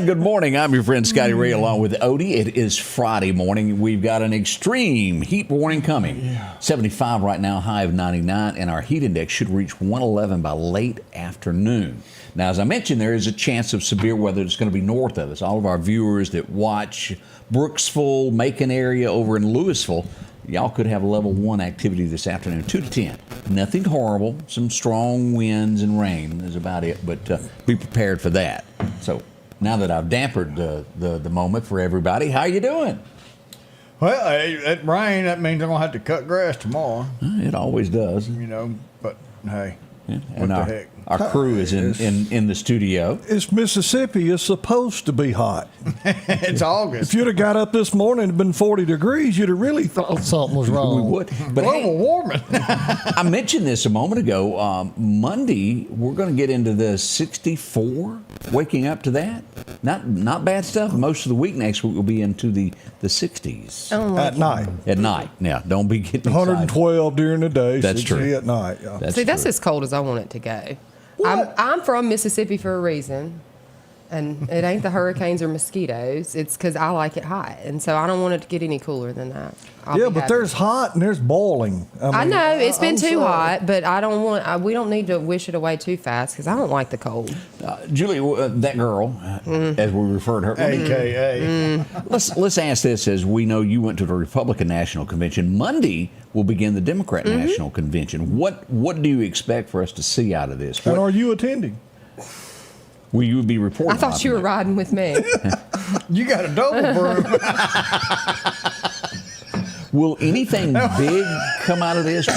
Good morning. I'm your friend Scotty Ray along with Odie. It is Friday morning. We've got an extreme heat warning coming. 75 right now, high of 99, and our heat index should reach 111 by late afternoon. Now, as I mentioned, there is a chance of severe weather that's going to be north of us. All of our viewers that watch Brooksville, Macon area over in Louisville, y'all could have level 1 activity this afternoon, 2 to 10. Nothing horrible. Some strong winds and rain is about it, but be prepared for that. So now that I've dampered the moment for everybody, how you doing? Well, it rain, that means I'm going to have to cut grass tomorrow. It always does. You know, but hey, Yeah. what And the heck? our crew is in the studio. It's Mississippi. It's supposed to be hot. It's August. If you'd have got up this morning and been 40 degrees, you'd have really thought something was wrong. We would. But Global hey, warming. I mentioned this a moment ago. Monday, we're going to get into the 64, waking up to that. Not bad stuff. Most of the week next week will be into the 60s. At night. At night. Yeah, don't be getting excited. 112 during the day, That's 60 true. at night. Yeah. That's See, that's true. as cold as I want it to go. What? I'm from Mississippi for a reason, and it ain't the hurricanes or mosquitoes. It's because I like it hot, and so I don't want it to get any cooler than that. I'll Yeah, be but happy. there's hot and there's boiling. I mean, know it's been I'm too sorry. hot, but I don't want. We don't need to wish it away too fast because I don't like the cold. Julie, that girl, as we refer to her, AKA. let's ask this, as we know you went to the Republican National Convention. Monday will begin the Democrat National Convention. What do you expect for us to see out of this? And What are you attending? will you be reporting? I thought you were riding with me. You got a double broom. Will anything big come out of this?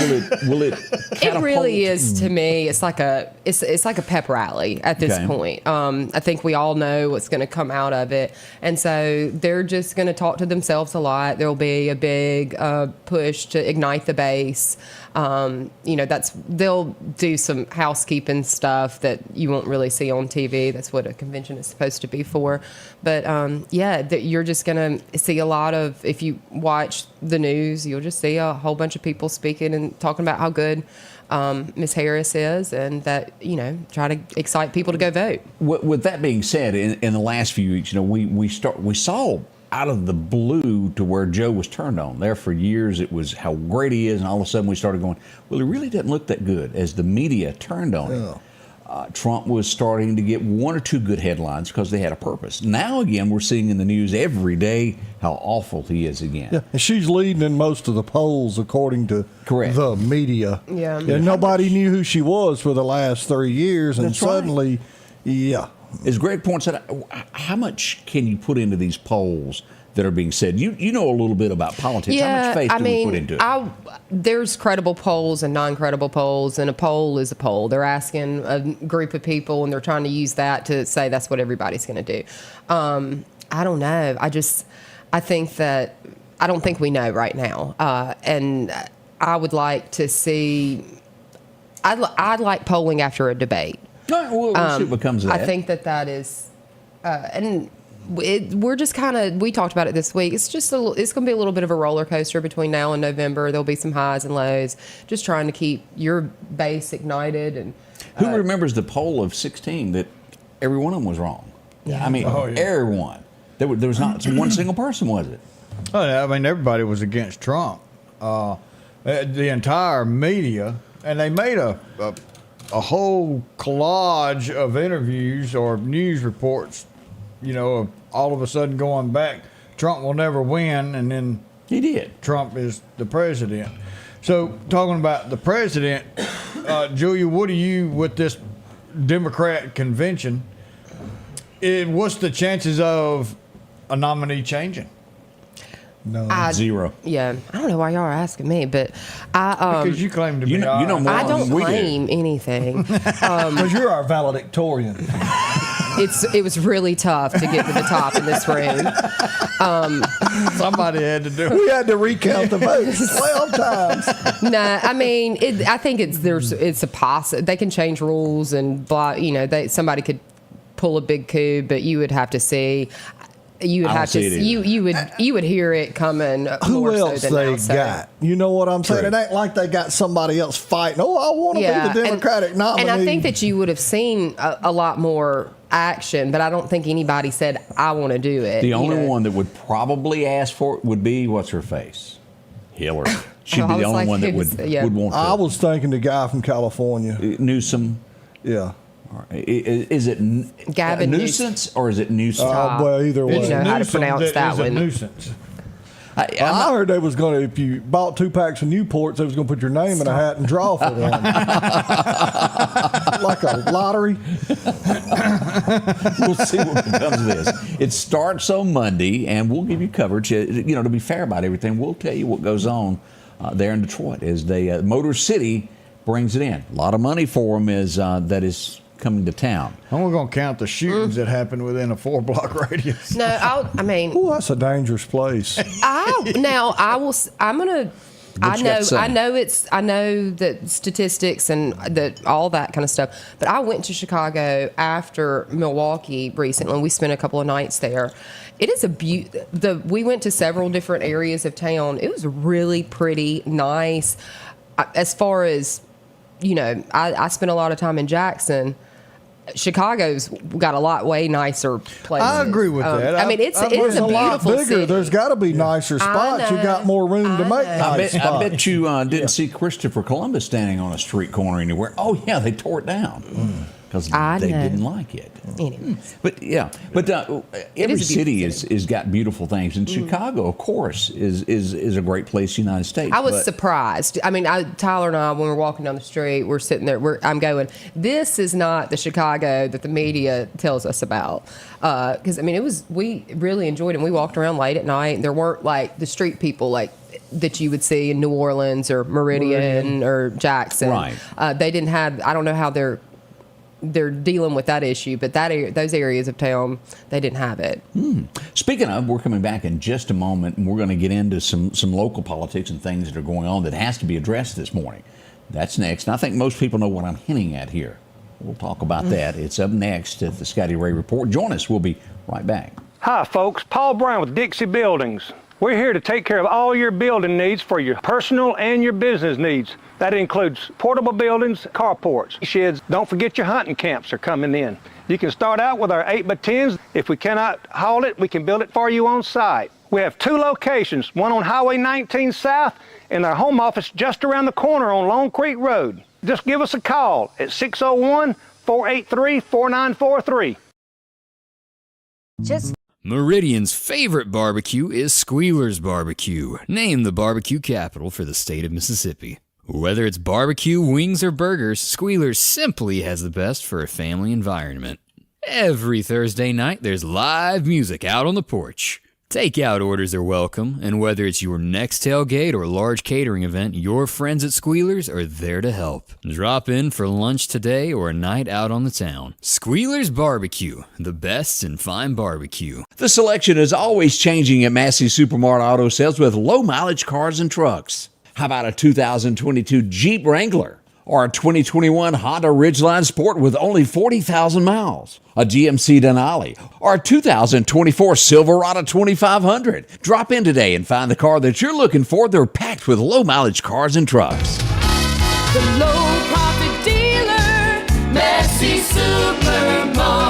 Will it It really catapult? is to me. It's like a pep rally at this Okay. point. I think we all know what's going to come out of it, and so they're just going to talk to themselves a lot. There'll be a big push to ignite the base. They'll do some housekeeping stuff that you won't really see on TV. That's what a convention is supposed to be for. But you're just going to see a lot of, if you watch the news, you'll just see a whole bunch of people speaking and talking about how good Ms. Harris is, and that, try to excite people to go vote. With that being said, in the last few weeks, we saw out of the blue to where Joe was turned on. There for years, it was how great he is, and all of a sudden we started going, well, he really doesn't look that good as the media turned on him. Trump was starting to get one or two good headlines because they had a purpose. Now, again, we're seeing in the news every day how awful he is again. Yeah, and she's leading in most of the polls according to Correct. the media. Yeah. And nobody knew who she was for the last 3 years, and That's right. suddenly, yeah. As Greg points out, how much can you put into these polls that are being said? You know a little bit about politics. How much faith do we put into it? There's credible polls and non-credible polls, and a poll is a poll. They're asking a group of people, and they're trying to use that to say that's what everybody's going to do. I don't know. I don't think we know right now. And I would like to see, I'd like polling after a debate. All right, we'll see what becomes of that. I think that is, we're just kind of, we talked about it this week. It's just it's going to be a little bit of a roller coaster between now and November. There'll be some highs and lows. Just trying to keep your base ignited. And Who remembers the poll of 16 that every one of them was wrong? Yeah. I mean, everyone. There was not one single person, was it? Oh, I mean, everybody was against Trump. The entire media, and they made a whole collage of interviews or news reports, of all of a sudden going back, Trump will never win, and then He did. Trump is the president. So talking about the president, Julia, what do you, with this Democrat convention, what's the chances of a nominee changing? No. Zero. Yeah, I don't know why y'all are asking me, but I Because you claim to be. You know more I than don't we do. claim anything. Because you're our valedictorian. It was really tough to get to the top in this room. Somebody had to do it. We had to recount the votes 12 times. No, I mean, I think it's a possible. They can change rules and blah. You know, somebody could pull a big coup, but you would have to see. You would I don't have to. see it either. You would hear it coming. Who more else so than they now, so. got? You know what I'm saying? True. It ain't like they got somebody else fighting. Oh, I want to be the Democratic nominee. And I think that you would have seen a lot more action, but I don't think anybody said, I want to do it. The only one that would probably ask for it would be, what's her face? Hillary. She'd Oh, be I the was only like, one that who's- yeah. would want to. I was thinking the guy from California. Newsom. Yeah. Is it Gavin nuisance or is it nuisance? Well, either way. You know how to Newsom pronounce that is a one. nuisance. I heard they was going to, if you bought 2 packs of Newports, they was going to put your name in a hat and draw for one. Like a lottery. We'll see what becomes of this. It starts on Monday, and we'll give you coverage. You know, to be fair about everything, we'll tell you what goes on there in Detroit as they Motor City brings it in. A lot of money for them that is coming to town. And we're going to count the shootings that happened within a 4-block radius. No, I mean, Oh, that's a dangerous place. I'm gonna. What you got to say? I know that statistics and that all that kind of stuff. But I went to Chicago after Milwaukee recently. We spent a couple of nights there. It is we went to several different areas of town. It was really pretty, nice. As far as, you know, I spent a lot of time in Jackson. Chicago's got a lot way nicer places. I agree with that. I mean, it's a It's a lot beautiful bigger. city. There's got to be nicer spots. You know. got more room to I make know. nice I spots. bet you didn't see Christopher Columbus standing on a street corner anywhere. Oh, yeah, they tore it down because I they know. didn't like it. Anyways. But every is a city beautiful is got beautiful things, and Chicago, of course, is a great place in the United States. I was but- surprised. I mean, Tyler and I, when we're walking down the street, we're sitting there. I'm going, this is not the Chicago that the media tells us about. Because I mean, we really enjoyed it. And we walked around late at night, and there weren't like the street people like that you would see in New Orleans or Meridian or Jackson. Right. They didn't have. I don't know how they're dealing with that issue, but those areas of town, they didn't have it. Speaking of, we're coming back in just a moment, and we're going to get into some local politics and things that are going on that has to be addressed this morning. That's next. And I think most people know what I'm hinting at here. We'll talk about that. It's up next at the Scotty Ray Report. Join us. We'll be right back. Hi, folks. Paul Brown with Dixie Buildings. We're here to take care of all your building needs for your personal and your business needs. That includes portable buildings, carports, sheds. Don't forget your hunting camps are coming in. You can start out with our 8x10s. If we cannot haul it, we can build it for you on site. We have 2 locations, one on Highway 19 South and our home office just around the corner on Long Creek Road. Just give us a call at 601-483-4943. Meridian's favorite barbecue is Squealer's Barbecue, named the barbecue capital for the state of Mississippi. Whether it's barbecue, wings, or burgers, Squealer's simply has the best for a family environment. Every Thursday night, there's live music out on the porch. Takeout orders are welcome, and whether it's your next tailgate or large catering event, your friends at Squealer's are there to help. Drop in for lunch today or a night out on the town. Squealer's Barbecue, the best in fine barbecue. The selection is always changing at Massey Supermart Auto Sales with low-mileage cars and trucks. How about a 2022 Jeep Wrangler? Or a 2021 Honda Ridgeline Sport with only 40,000 miles, a GMC Denali, or a 2024 Silverado 2500. Drop in today and find the car that you're looking for. They're packed with low-mileage cars and trucks. The low profit dealer, Massey Supermart.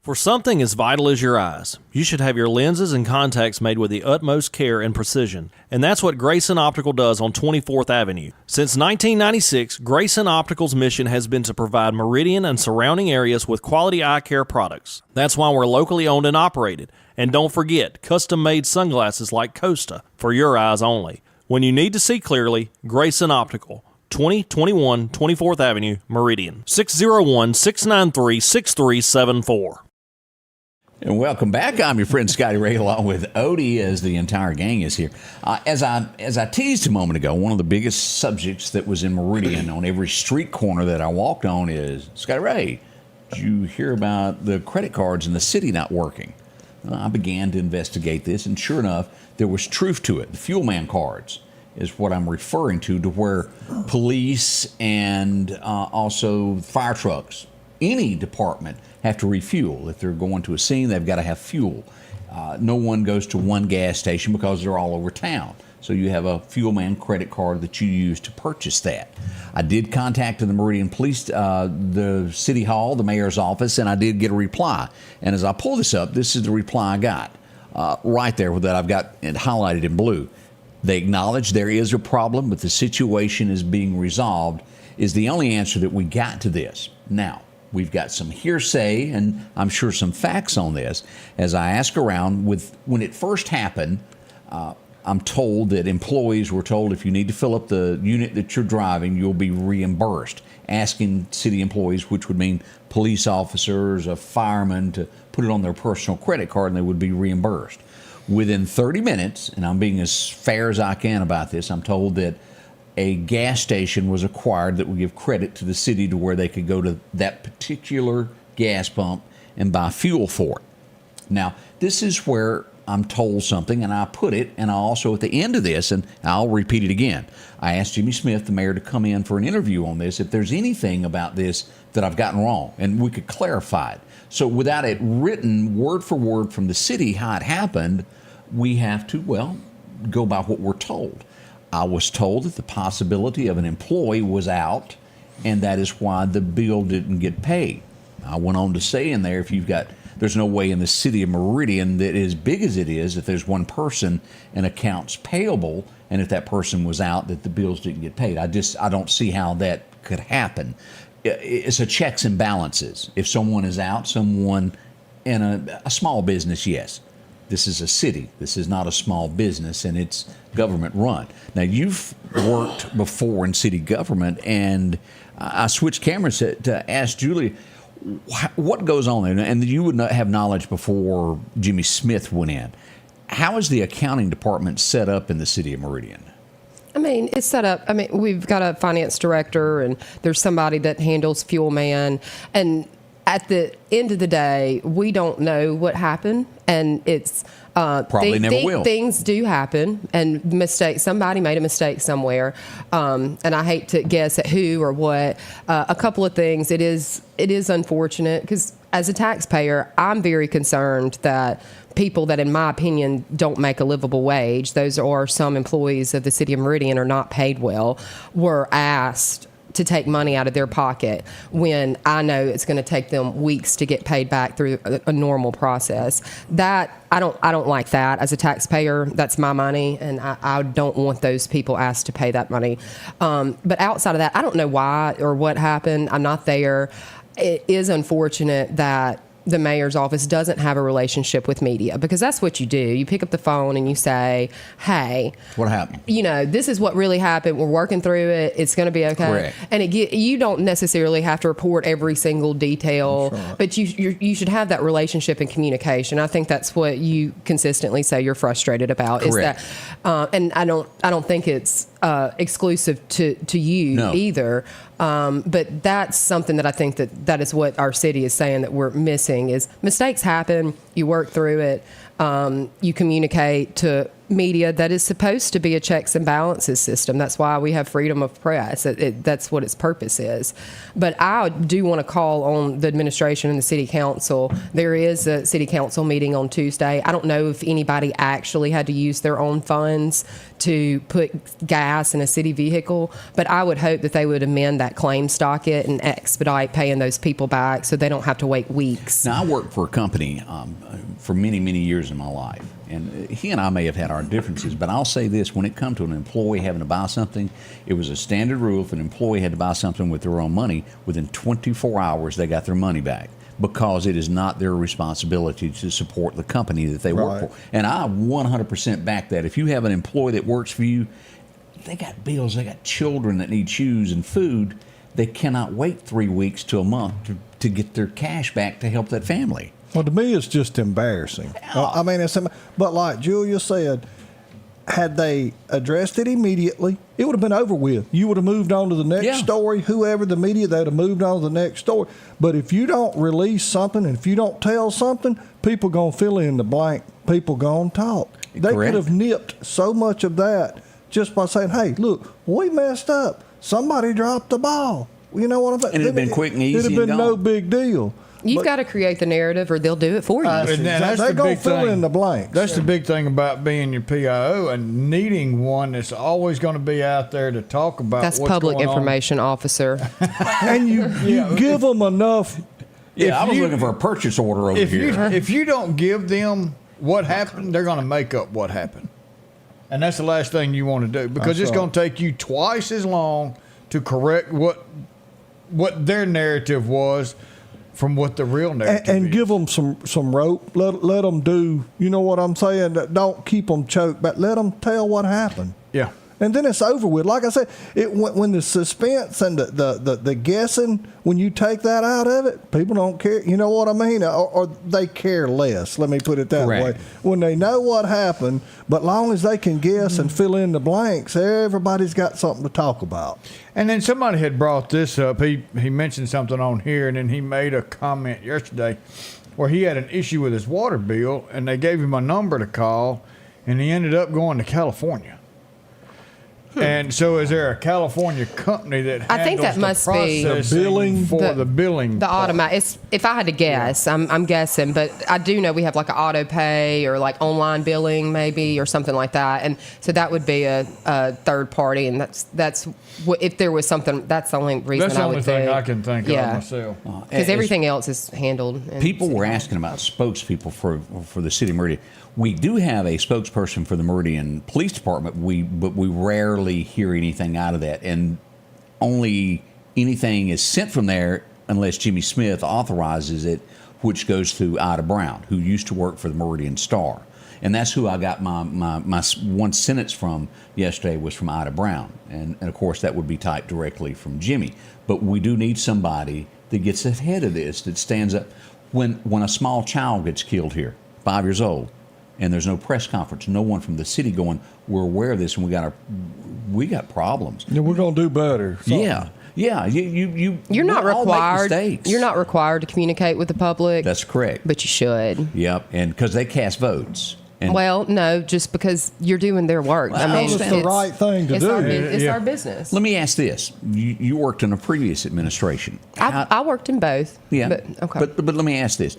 For something as vital as your eyes, you should have your lenses and contacts made with the utmost care and precision. And that's what Grayson Optical does on 24th Avenue. Since 1996, Grayson Optical's mission has been to provide Meridian and surrounding areas with quality eye care products. That's why we're locally owned and operated. And don't forget, custom-made sunglasses like Costa for your eyes only. When you need to see clearly, Grayson Optical. 2021 24th Avenue, Meridian. 601-693-6374. And welcome back. I'm your friend Scotty Ray, along with Odie, as the entire gang is here. As I teased a moment ago, one of the biggest subjects that was in Meridian on every street corner that I walked on is, Scotty Ray, did you hear about the credit cards in the city not working? Well, I began to investigate this, and sure enough, there was truth to it. The fuel man cards is what I'm referring to where police and also fire trucks, any department, have to refuel. If they're going to a scene, they've got to have fuel. No one goes to one gas station because they're all over town. So you have a fuel man credit card that you use to purchase that. I did contact the Meridian Police, the City Hall, the mayor's office, and I did get a reply. And as I pull this up, this is the reply I got right there that I've got it highlighted in blue. They acknowledge there is a problem, but the situation is being resolved, is the only answer that we got to this. Now, we've got some hearsay and I'm sure some facts on this. As I ask around, when it first happened, I'm told that employees were told if you need to fill up the unit that you're driving, you'll be reimbursed. Asking city employees, which would mean police officers, a fireman, to put it on their personal credit card and they would be reimbursed. Within 30 minutes, and I'm being as fair as I can about this, I'm told that a gas station was acquired that would give credit to the city to where they could go to that particular gas pump and buy fuel for it. Now, this is where I'm told something, and I put it, and I also, at the end of this, and I'll repeat it again, I asked Jimmy Smith, the mayor, to come in for an interview on this, if there's anything about this that I've gotten wrong, and we could clarify it. So without it written word for word from the city how it happened, we have to, well, go by what we're told. I was told that the possibility of an employee was out, and that is why the bill didn't get paid. I went on to say in there, there's no way in the city of Meridian that as big as it is, if there's one person and accounts payable, and if that person was out, that the bills didn't get paid. I don't see how that could happen. It's a checks and balances. If someone is out, someone in a small business, yes. This is a city. This is not a small business, and it's government run. Now, you've worked before in city government, and I switched cameras to ask Julie, what goes on there? And you would not have knowledge before Jimmy Smith went in. How is the accounting department set up in the city of Meridian? I mean, it's set up. I mean, we've got a finance director, and there's somebody that handles fuel man. And at the end of the day, we don't know what happened, and it's probably never will. Things do happen, and mistakes. Somebody made a mistake somewhere, and I hate to guess at who or what. A couple of things. It is unfortunate because as a taxpayer, I'm very concerned that people that, in my opinion, don't make a livable wage, those are some employees of the City of Meridian, are not paid well, were asked to take money out of their pocket when I know it's going to take them weeks to get paid back through a normal process. That I don't like that as a taxpayer. That's my money, and I don't want those people asked to pay that money. But outside of that, I don't know why or what happened. I'm not there. It is unfortunate that the mayor's office doesn't have a relationship with media, because that's what you do. You pick up the phone and you say, hey, what happened? This is what really happened. We're working through it. It's going to be okay. Correct. And you don't necessarily have to report every single detail, right, but you should have that relationship and communication. I think that's what you consistently say you're frustrated about. Correct. Is that, and I don't think it's exclusive to you either. But that's something that I think that is what our city is saying that we're missing is mistakes happen. You work through it. You communicate to media that is supposed to be a checks and balances system. That's why we have freedom of press. That's what its purpose is. But I do want to call on the administration and the city council. There is a city council meeting on Tuesday. I don't know if anybody actually had to use their own funds to put gas in a city vehicle, but I would hope that they would amend that claims docket and expedite paying those people back so they don't have to wait weeks. Now, I worked for a company for many, many years in my life. And he and I may have had our differences, but I'll say this. When it comes to an employee having to buy something, it was a standard rule. If an employee had to buy something with their own money, within 24 hours they got their money back, because it is not their responsibility to support the company that they work for. And I 100% back that. If you have an employee that works for you, they got bills, they got children that need shoes and food. They cannot wait 3 weeks to a month to get their cash back to help that family. Well, to me, it's just embarrassing. I mean, but like Julia said, had they addressed it immediately, it would have been over with. You would have moved on to the next story. Whoever the media, they'd have moved on to the next story. But if you don't release something, and if you don't tell something, people gonna fill in the blank. People gonna talk. They could have nipped so much of that just by saying, "Hey, look, we messed up. Somebody dropped the ball." You know what I'm saying? And it'd been quick and easy. It'd have been no big deal. You've got to create the narrative, or they'll do it for you. They're going to fill in the blanks. That's the big thing about being your PIO and needing one that's always going to be out there to talk about. That's what's public going on. information officer. And you give them enough. Yeah, I was looking for a purchase order over here. If you don't give them what happened, they're going to make up what happened. And that's the last thing you want to do, because it's going to take you twice as long to correct what their narrative was from what the real narrative And is. give them some rope. Let them do, you know what I'm saying? Don't keep them choked, but let them tell what happened. Yeah. And then it's over with. Like I said, when the suspense and the guessing, when you take that out of it, people don't care. You know what I mean? Or they care less. Let me put it that way. When they know what happened, but long as they can guess and fill in the blanks, everybody's got something to talk about. And then somebody had brought this up. He mentioned something on here, and then he made a comment yesterday where he had an issue with his water bill, and they gave him a number to call, and he ended up going to California. And so, is there a California company that handles I think that must be the billing for the billing? The automatic. If I had to guess, I'm guessing, but I do know we have like an auto pay or like online billing maybe or something like that, and so that would be a third party, and that's if there was something. That's the only reason That's the I only would thing do. I can think of myself. Because everything else is handled. People were asking about spokespeople for the City of Meridian. We do have a spokesperson for the Meridian Police Department, but we rarely hear anything out of that, and only anything is sent from there unless Jimmy Smith authorizes it, which goes through Ida Brown, who used to work for the Meridian Star. And that's who I got my one sentence from yesterday, was from Ida Brown. And of course, that would be typed directly from Jimmy. But we do need somebody that gets ahead of this, that stands up. When a small child gets killed here, 5 years old, and there's no press conference, no one from the city going, we're aware of this, and we got problems. Yeah, we're going to do better. Yeah. You're not required. You're not required to communicate with the public. That's correct. But you should. Yep, and because they cast votes. And well, no, just because you're doing their work. Well, I mean, it's the right thing to do. It's our business. let me ask this: you worked in a previous administration. I worked in both. Yeah. But, okay. But let me ask this: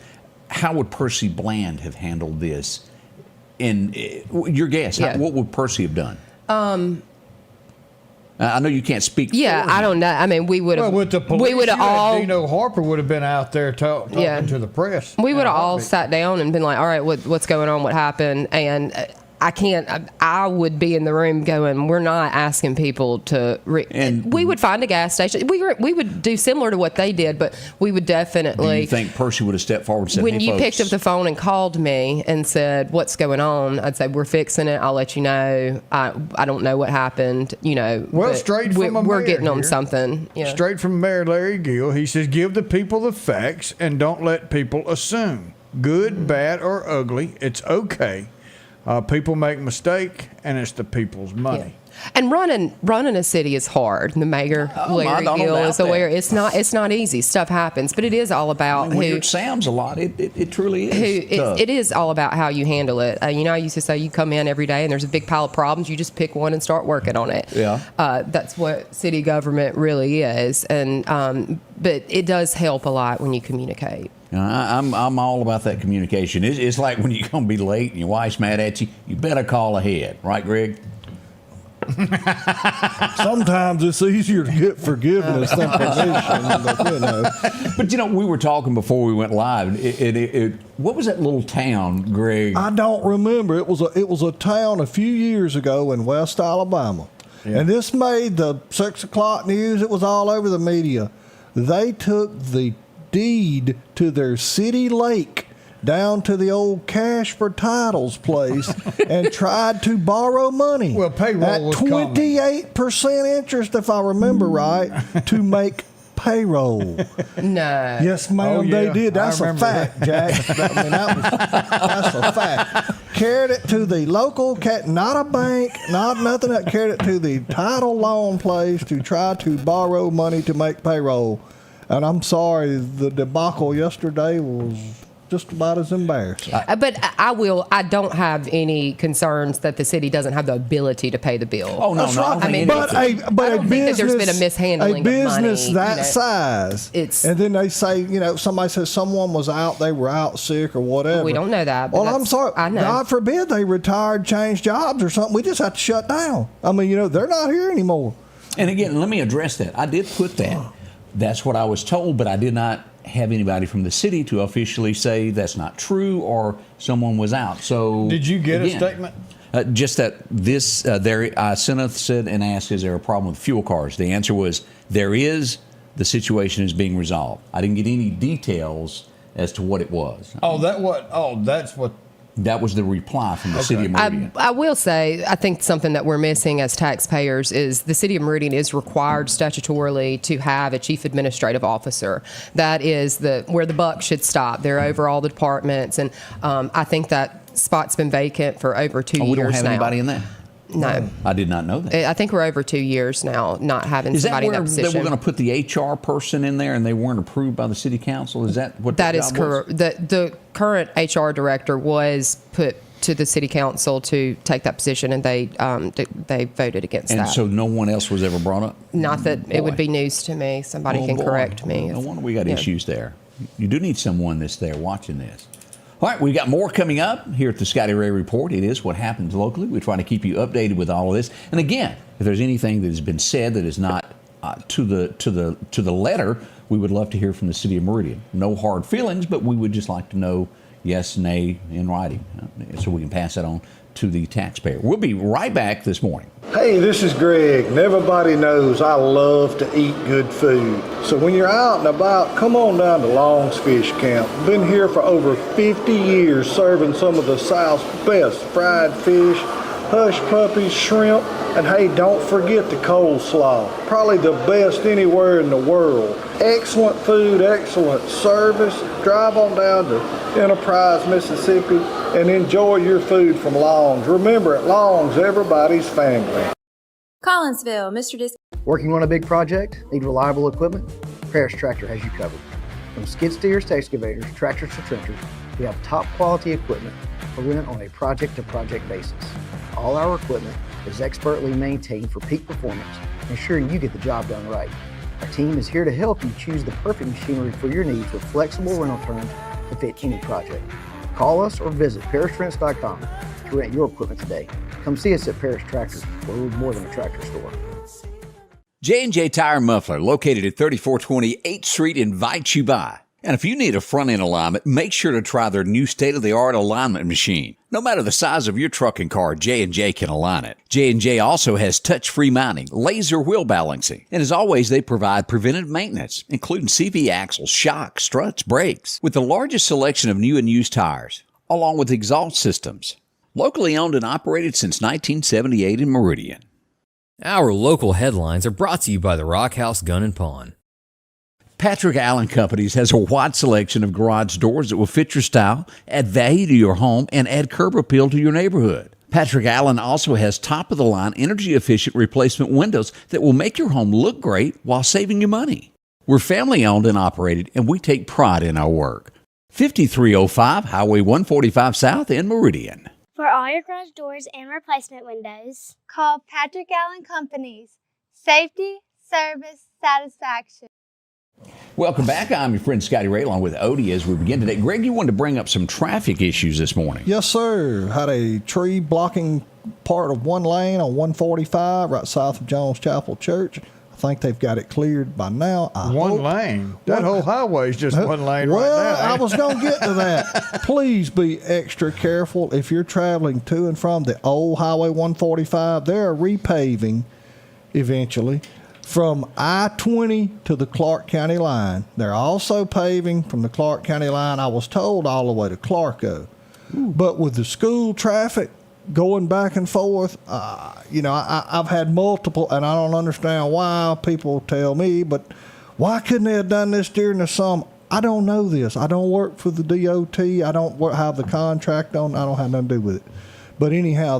how would Percy Bland have handled this? In your guess, what would Percy have done? I know you can't speak. Yeah, I don't know. I mean, we would have. Well, with the police, we would have all. Dino Harper would have been out there talking to the press. We would have all sat down and been like, "All right, what's going on? What happened?" And I would be in the room going, "We're not asking people to." And we would find a gas station. We would do similar to what they did, but we would definitely. Do you think Percy would have stepped forward and said, when hey, you folks, picked up the phone and called me and said, "What's going on?" I'd say, "We're fixing it. I'll let you know. I don't know what happened. You know." Well, straight from we're getting on here. something. Yeah. Straight from Mayor Larry Gill, he says, "Give the people the facts and don't let people assume. Good, bad, or ugly. It's okay. People make mistake, and it's the people's money." Yeah. And running a city is hard. The mayor, Larry Gill, is aware. It's not easy. Stuff happens, but it is all about when it sounds a lot. It truly is. Tough. It is all about how you handle it. I used to say you come in every day and there's a big pile of problems. You just pick one and start working on it. Yeah. That's what city government really is. And but it does help a lot when you communicate. I'm all about that communication. It's like when you're going to be late and your wife's mad at you, you better call ahead. Right, Greg? Sometimes it's easier to get forgiveness than permission. But we were talking before we went live. What was that little town, Greg? I don't remember. It was a town a few years ago in West Alabama, and this made the 6 o'clock news. It was all over the media. They took the deed to their city lake down to the old cash for titles place and tried to borrow money. Well, payroll at was 28% interest, if I remember right, to make payroll. No. Yes, ma'am, Oh, yeah. they did. That's I a remember fact, Jack. That's a fact. Carried it to the local, not a bank, not nothing. That carried it to the title loan place to try to borrow money to make payroll. And I'm sorry, the debacle yesterday was just about as embarrassing. But I don't have any concerns that the city doesn't have the ability to pay the bill. Oh, no, That's no. right. I don't think any But of it. a I don't think that there's been a mishandling of business money, that you know. size. And then they say, somebody says someone was out, they were out sick or whatever. We don't know that, but Well, I'm that's- sorry. I know. God forbid they retired, changed jobs or something. We just have to shut down. I mean, they're not here anymore. And again, let me address that. I did put that. That's what I was told, but I did not have anybody from the city to officially say that's not true or someone was out. So Did you get again, a statement? Just that this, I said and asked, is there a problem with fuel cars? The answer was there is. The situation is being resolved. I didn't get any details as to what it was. That's what. That was the reply from the City of Meridian. I will say, I think something that we're missing as taxpayers is the City of Meridian is required statutorily to have a chief administrative officer. That is where the buck should stop. They're over all the departments, and I think that spot's been vacant for over 2 years now. We don't have anybody in that? No. I did not know that. I think we're over 2 years now not having Is that somebody in where that they position. were going to put the HR person in there and they weren't approved by the city council? Is that what That the is job was? correct. The current HR director was put to the city council to take that position, and they voted against And that. so no one else was ever brought up? Not that it would Boy. be news to me. Somebody Oh, can boy. correct me. No wonder we got Yeah. issues there. You do need someone that's there watching this. All right, we've got more coming up here at the Scotty Ray Report. It is what happens locally. We're trying to keep you updated with all of this. And again, if there's anything that has been said that is not to the letter, we would love to hear from the City of Meridian. No hard feelings, but we would just like to know yes, nay in writing, so we can pass that on to the taxpayer. We'll be right back this morning. Hey, this is Greg, and everybody knows I love to eat good food. So when you're out and about, come on down to Long's Fish Camp. Been here for over 50 years serving some of the South's best fried fish, hush puppies, shrimp, and hey, don't forget the coleslaw. Probably the best anywhere in the world. Excellent food, excellent service. Drive on down to Enterprise, Mississippi, and enjoy your food from Long's. Remember, at Long's, everybody's family. Collinsville, Mr. Disc. Working on a big project? Need reliable equipment? Paris Tractor has you covered. From skid steers to excavators, tractors to trenchers, we have top quality equipment for rent on a project-to-project basis. All our equipment is expertly maintained for peak performance, ensuring you get the job done right. Our team is here to help you choose the perfect machinery for your needs with flexible rental terms to fit any project. Call us or visit ParisRents.com to rent your equipment today. Come see us at Paris Tractor, where we're more than a tractor store. J&J Tire and Muffler, located at 3420 8th Street, invites you by. And if you need a front-end alignment, make sure to try their new state-of-the-art alignment machine. No matter the size of your truck and car, J&J can align it. J&J also has touch-free mounting, laser wheel balancing, and as always, they provide preventive maintenance, including CV axles, shocks, struts, brakes, with the largest selection of new and used tires, along with exhaust systems. Locally owned and operated since 1978 in Meridian. Our local headlines are brought to you by the Rock House Gun and Pawn. Patrick Allen Companies has a wide selection of garage doors that will fit your style, add value to your home, and add curb appeal to your neighborhood. Patrick Allen also has top-of-the-line, energy-efficient replacement windows that will make your home look great while saving you money. We're family-owned and operated, and we take pride in our work. 5305 Highway 145 South in Meridian. For all your garage doors and replacement windows, call Patrick Allen Companies. Safety, service, satisfaction. Welcome back. I'm your friend Scotty Ray, along with Odie as we begin today. Greg, you wanted to bring up some traffic issues this morning. Yes, sir. Had a tree blocking part of one lane on 145 right south of Jones Chapel Church. I think they've got it cleared by now. One lane? That whole highway is just one lane right now. Well, I was going to get to that. Please be extra careful if you're traveling to and from the old Highway 145. They're repaving eventually from I-20 to the Clarke County line. They're also paving from the Clarke County line, I was told, all the way to Clarko. But with the school traffic going back and forth, I've had multiple, and I don't understand why people tell me, but Why couldn't they have done this during the summer? I don't know this. I don't work for the DOT. I don't have the contract on. I don't have nothing to do with it. But anyhow,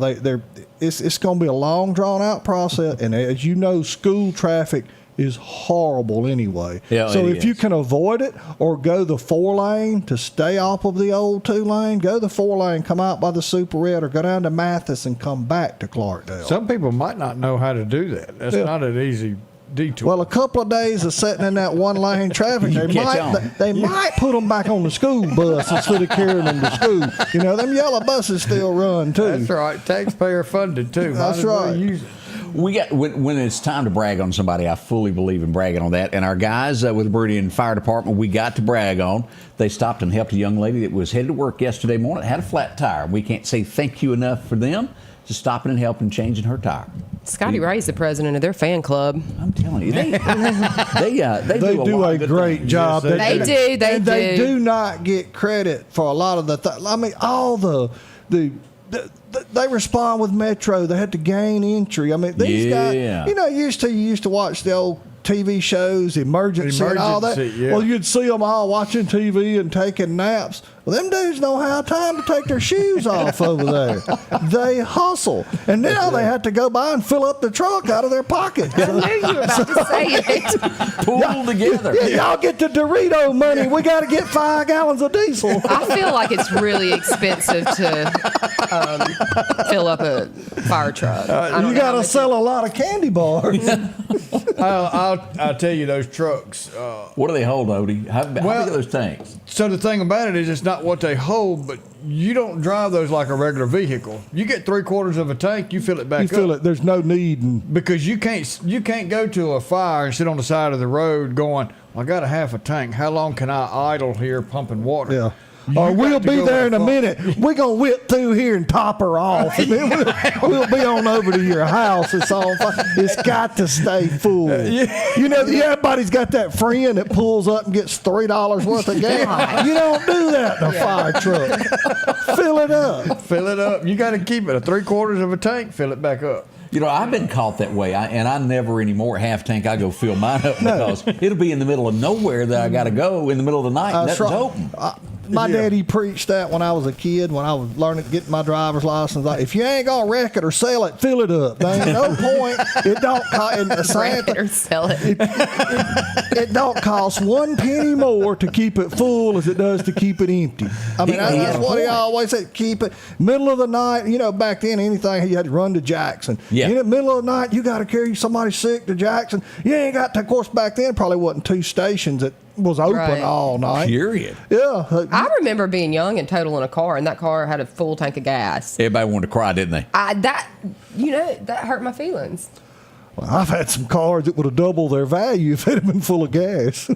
it's going to be a long, drawn-out process. And as you know, school traffic is horrible anyway. Yeah, so it if you is. can avoid it or go the 4-lane to stay off of the old 2-lane, go the 4-lane, come out by the Super Red, or go down to Mathis and come back to Clarkdale. Some people might not know how to do that. That's not an easy detour. Well, a couple of days of sitting in that 1-lane traffic, they might put them back on the school bus instead of carrying them to school. You know, them yellow buses still run too. That's right. Taxpayer funded too. That's right. Use it. We got when it's time to brag on somebody, I fully believe in bragging on that. And our guys with the Meridian Fire Department, we got to brag on. They stopped and helped a young lady that was headed to work yesterday morning, had a flat tire. We can't say thank you enough for them just stopping and helping changing her tire. Scotty Ray's the president of their fan club. I'm telling you, they do a great job. Yes, They do not get credit for a lot of the. I mean, all they respond with Metro. They had to gain entry. I mean, these guys. You know, you used to watch the old TV shows, emergency and all that. Yeah. Well, you'd see them all watching TV and taking naps. Well, them dudes know how time to take their shoes off over there. They hustle. And now they have to go by and fill up the truck out of their pockets. I knew you were about to say it. pulled together. Yeah, y'all get the Dorito money. We got to get 5 gallons of diesel. I feel like it's really expensive to fill up a fire truck. You got to sell a lot of candy bars. I'll tell you, those trucks. What do they hold, Odie? How big are those tanks? So the thing about it is, it's not what they hold, but you don't drive those like a regular vehicle. You get 3/4 of a tank, you fill it back up. You fill it. There's no need. Because you can't go to a fire and sit on the side of the road going, I got a half a tank. How long can I idle here pumping water? Yeah. Or we'll be there in a minute. We're going to whip through here and top her off. And then we'll be on over to your house. It's on fire. It's got to stay full. You know, everybody's got that friend that pulls up and gets $3 worth of gas. You don't do that in a fire truck. Fill it up. Fill it up. You got to keep it 3/4 of a tank, fill it back up. You know, I've been caught that way, and I never anymore half tank. I go fill mine up because it'll be in the middle of nowhere that I got to go in the middle of the night. That's Nothing's right. open. My daddy preached that when I was a kid, when I was getting my driver's license. Like, if you ain't gonna wreck it or sell it, fill it up. There ain't no point. It don't cost. Wreck it or sell it. It don't cost 1 penny more to keep it full as it does to keep it empty. I mean, that's what he always said. Keep it middle of the night. You know, back then anything you had to run to Jackson. Yeah. In the middle of the night, you got to carry somebody sick to Jackson. You ain't got to. Of course, back then probably wasn't 2 stations that was open all night. Period. Yeah. I remember being young and totaling a car, and that car had a full tank of gas. Everybody wanted to cry, didn't they? That hurt my feelings. Well, I've had some cars that would have doubled their value if it had been full of gas.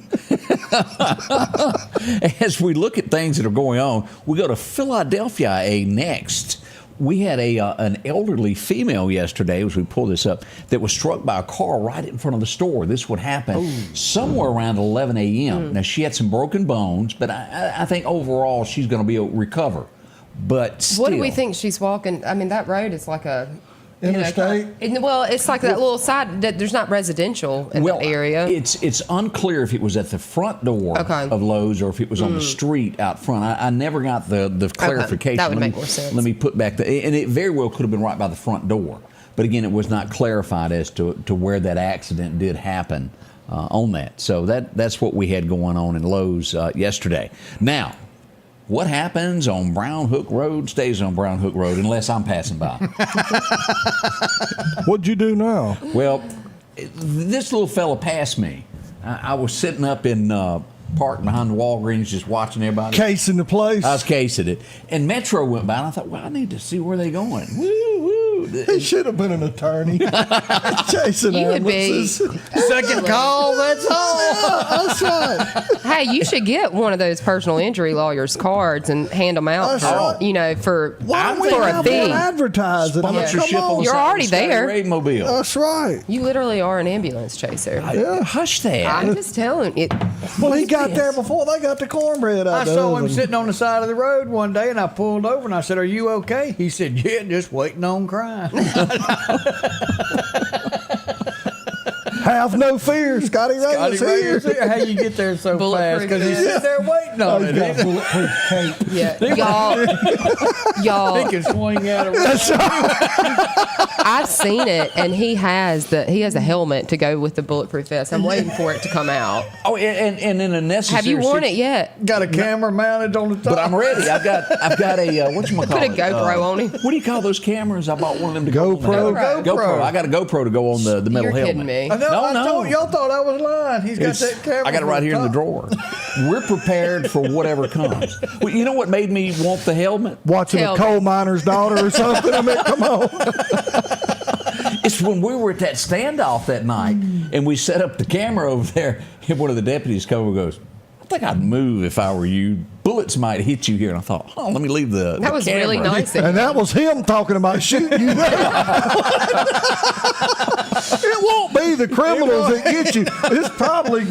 As we look at things that are going on, we go to Philadelphia next. We had an elderly female yesterday, as we pull this up, that was struck by a car right in front of the store. This would happen somewhere around 11 a.m. Now, she had some broken bones, but I think overall she's going to be recover. But still. What do we think she's walking? I mean, that road is like a interstate. It's like that little side that there's not residential in that area. It's unclear if it was at the front door of Lowe's or if it was on the street out front. I never got the clarification. That would make more sense. Let me put back and it very well could have been right by the front door. But again, it was not clarified as to where that accident did happen on that. So that's what we had going on in Lowe's yesterday. Now, what happens on Brown Hooke Road stays on Brown Hooke Road unless I'm passing by. What'd you do now? Well, this little fella passed me. I was sitting up in park behind the Walgreens just watching everybody. Casing the place? I was casing it. And Metro went by, and I thought, well, I need to see where they're going. Woo, woo. He should have been an attorney. Chasing ambulances. Second call, that's all. That's right. Hey, you should get one of those personal injury lawyers' cards and hand them out for a fee. Advertising. Sponsorship on the You're side of already the Scotty there. Ray Mobile. That's right. You literally are an ambulance chaser. Hush that. I'm just telling you. Well, he got there before they got the cornbread out I saw him sitting on the side of the road one day, and I pulled over and I said, "Are you okay?" He said, "Yeah, just waiting on crying." Have no fear, Scotty Ray is here. How you get there so fast? Bulletproof Because he's sitting there waiting on it. Got bulletproof cape. Yeah, y'all. He can swing out of I've seen it, and he has a helmet to go with the bulletproof vest. I'm waiting for it to come out. Oh, and in a necessary. Have you worn it yet? Got a camera mounted on the top. But I'm ready. I've got a whatchamacallit? Put a GoPro on him. What do you call those cameras? I bought one of them to go on GoPro. the GoPro. I got a GoPro to go on the metal You're helmet. kidding me. No. Y'all thought I was lying. He's got that camera. I got it right here in the drawer. We're prepared for whatever comes. Well, you know what made me want the helmet? Watching a coal miner's daughter or something. I mean, come on. It's when we were at that standoff that night, and we set up the camera over there, and one of the deputies comes over and goes, I think I'd move if I were you. Bullets might hit you here. And I thought, let me leave the That was camera. really nice. And that was him talking about shooting you. It won't be the criminals that get you. It's probably,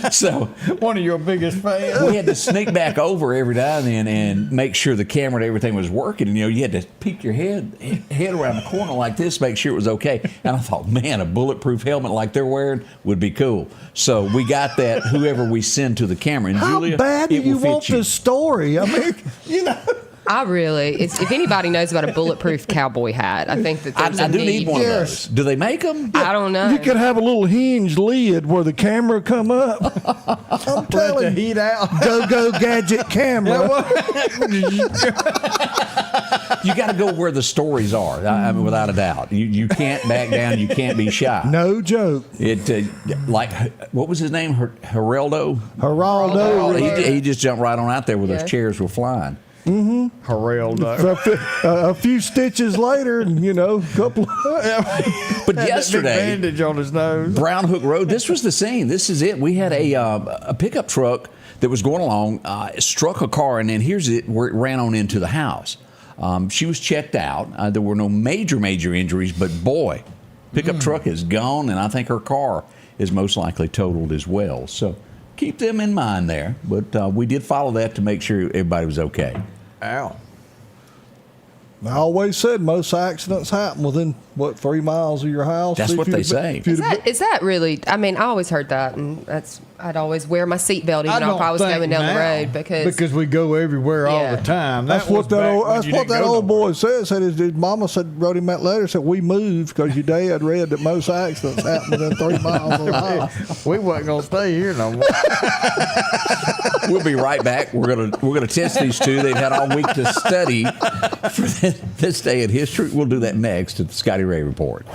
So one of your biggest fans. we had to sneak back over every now and then and make sure the camera and everything was working. And, you had to peek your head around the corner like this, make sure it was okay. And I thought, man, a bulletproof helmet like they're wearing would be cool. So we got that, whoever we send to the camera. And how Julia, bad do it you will fit want this story? I mean, if anybody knows about a bulletproof cowboy hat, I think that there's I a do need one Yes. of those. Do they make them? I don't know. you could have a little hinged lid where the camera come up. I'm Let the telling you. heat out. Go gadget camera. You got to go where the stories are. I mean, without a doubt. You can't back down. You can't be shy. No joke. It like what was his name? Geraldo. Geraldo. He just jumped right on out there where Yeah. those chairs were flying. Geraldo. A few stitches later, couple. But Had yesterday, that big bandage on his nose. Brown Hooke Road. This was the scene. This is it. We had a pickup truck that was going along, struck a car, and then here's it where it ran on into the house. She was checked out. There were no major injuries, but boy, pickup truck is gone, and I think her car is most likely totaled as well. So keep them in mind there. But we did follow that to make sure everybody was okay. Ow. I always said most accidents happen within 3 miles of your house. That's what they say. Is that really? I mean, I always heard that, and I'd always wear my seatbelt even if I was going down the road because we go everywhere all the time. That's what that old boy said. Said his mama wrote him that letter. Said we moved because your dad read that most accidents happen within 3 miles of the house. We wasn't gonna stay here no more. We'll be right back. We're gonna test these two. They've had all week to study for this day in history. We'll do that next at the Scotty Ray Report.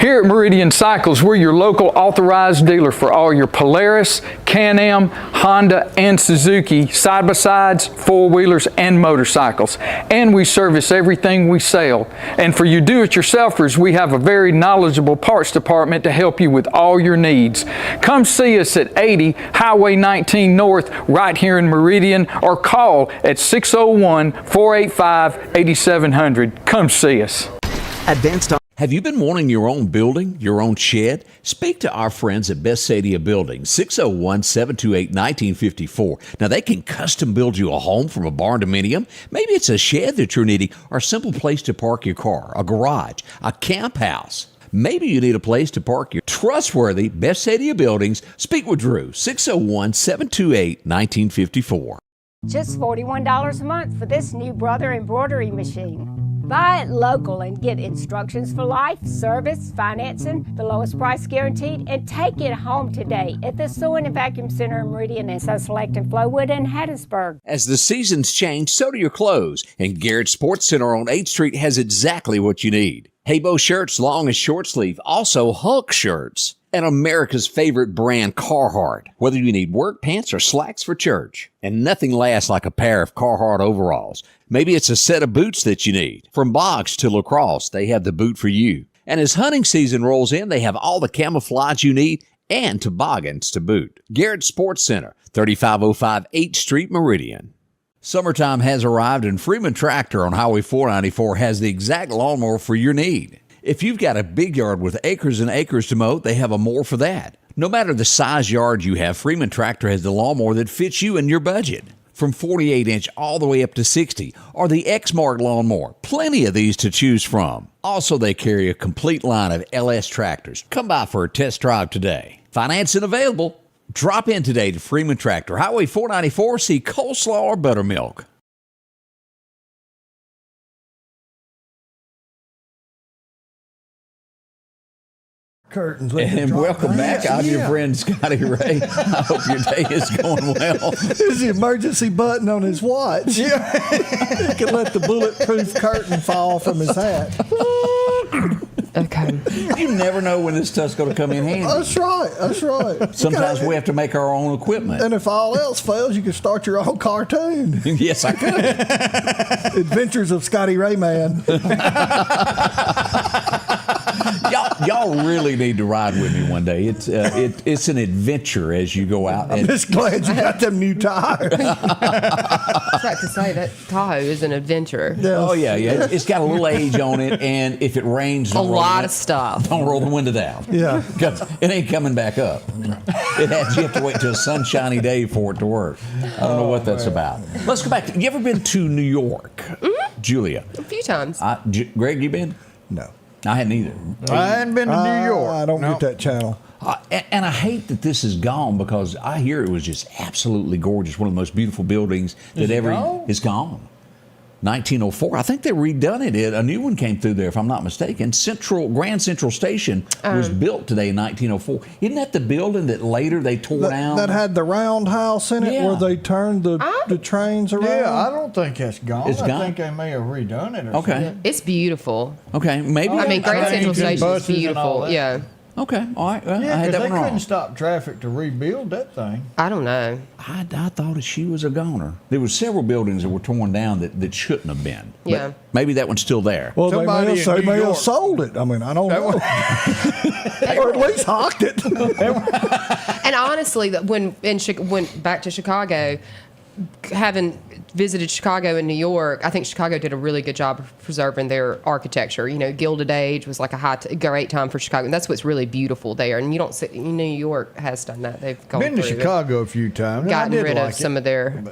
Here at Meridian Cycles, we're your local authorized dealer for all your Polaris, Can-Am, Honda, and Suzuki side-by-sides, four-wheelers, and motorcycles. And we service everything we sell. And for you do-it-yourselfers, we have a very knowledgeable parts department to help you with all your needs. Come see us at 80 Highway 19 North right here in Meridian, or call at 601-485-8700. Come see us. Have you been wanting your own building, your own shed? Speak to our friends at Best Sadia Building, 601-728-1954. Now, they can custom build you a home from a barn dominium. Maybe it's a shed that you're needing, or a simple place to park your car, a garage, a camp house. Maybe you need a place to park your trustworthy Best Sadia Buildings. Speak with Drew, 601-728-1954. Just $41 a month for this new Brother embroidery machine. Buy it local and get instructions for life, service, financing, the lowest price guaranteed, and take it home today at the Sewing and Vacuum Center in Meridian and so select in Flowood and Hattiesburg. As the seasons change, so do your clothes, and Garrett Sports Center on 8th Street has exactly what you need. Haybo shirts, long and short sleeve, also Hulk shirts, and America's favorite brand, Carhartt. Whether you need work pants or slacks for church. And nothing lasts like a pair of Carhartt overalls. Maybe it's a set of boots that you need. From box to lacrosse, they have the boot for you. And as hunting season rolls in, they have all the camouflage you need and toboggans to boot. Garrett Sports Center, 3505 8th Street, Meridian. Summertime has arrived, and Freeman Tractor on Highway 494 has the exact lawnmower for your need. If you've got a big yard with acres and acres to mow, they have a mower for that. No matter the size yard you have, Freeman Tractor has the lawnmower that fits you and your budget. from 48-inch all the way up to 60, or the X-Mark lawnmower. Plenty of these to choose from. Also, they carry a complete line of LS tractors. Come by for a test drive today. Financing available. Drop in today to Freeman Tractor, Highway 494, see coleslaw or buttermilk. Curtains. And welcome back. I'm your friend Scotty Ray. I hope your day is going well. There's the emergency button on his watch. Yeah. He can let the bulletproof curtain fall from his hat. Okay. You never know when this stuff's going to come in handy. That's right. That's right. Sometimes we have to make our own equipment. And if all else fails, you can start your own cartoon. Yes, I could. Adventures of Scotty Ray Man. Y'all really need to ride with me one day. It's an adventure as you go out. I'm just glad you got them new tires. I tried to say that Tahoe is an adventure. Yes. Oh yeah. It's got a little age on it, and if it rains, A lot of stuff. Don't roll the window down. Yeah, because it ain't coming back up. You have to wait till a sunshiny day for it to work. I don't know what that's about. Let's go back. You ever been to New York, Julia? A few times. Greg, you been? No. I hadn't either. I hadn't been to New York. I don't get that channel. And I hate that this is gone because I hear it was just absolutely gorgeous. One of the most beautiful buildings that is gone. 1904. I think they redone it. A new one came through there, if I'm not mistaken. Grand Central Station was built today in 1904. Isn't that the building that later they tore down? That had the roundhouse in it where they turned the trains around? Yeah, I don't think that's gone. It's I gone? think they may have redone it or Okay. something. It's beautiful. Okay, maybe. I mean, Grand Central Station is buses and all beautiful. that. Yeah. Okay, all right. Well, I Yeah, had because that they one wrong. couldn't stop traffic to rebuild that thing. I don't know. I thought that she was a goner. There were several buildings that were torn down that shouldn't have been. But Yeah. maybe that one's still there. Well, they Somebody may in have, New may have York- sold it. I mean, I don't know. Or at least hawked it. And honestly, when back to Chicago, having visited Chicago and New York, I think Chicago did a really good job of preserving their architecture. You know, Gilded Age was like a great time for Chicago, and that's what's really beautiful there. And you don't see New York has done that. They've gone Been to through it. Chicago a few times. and I Gotten did rid like of some of their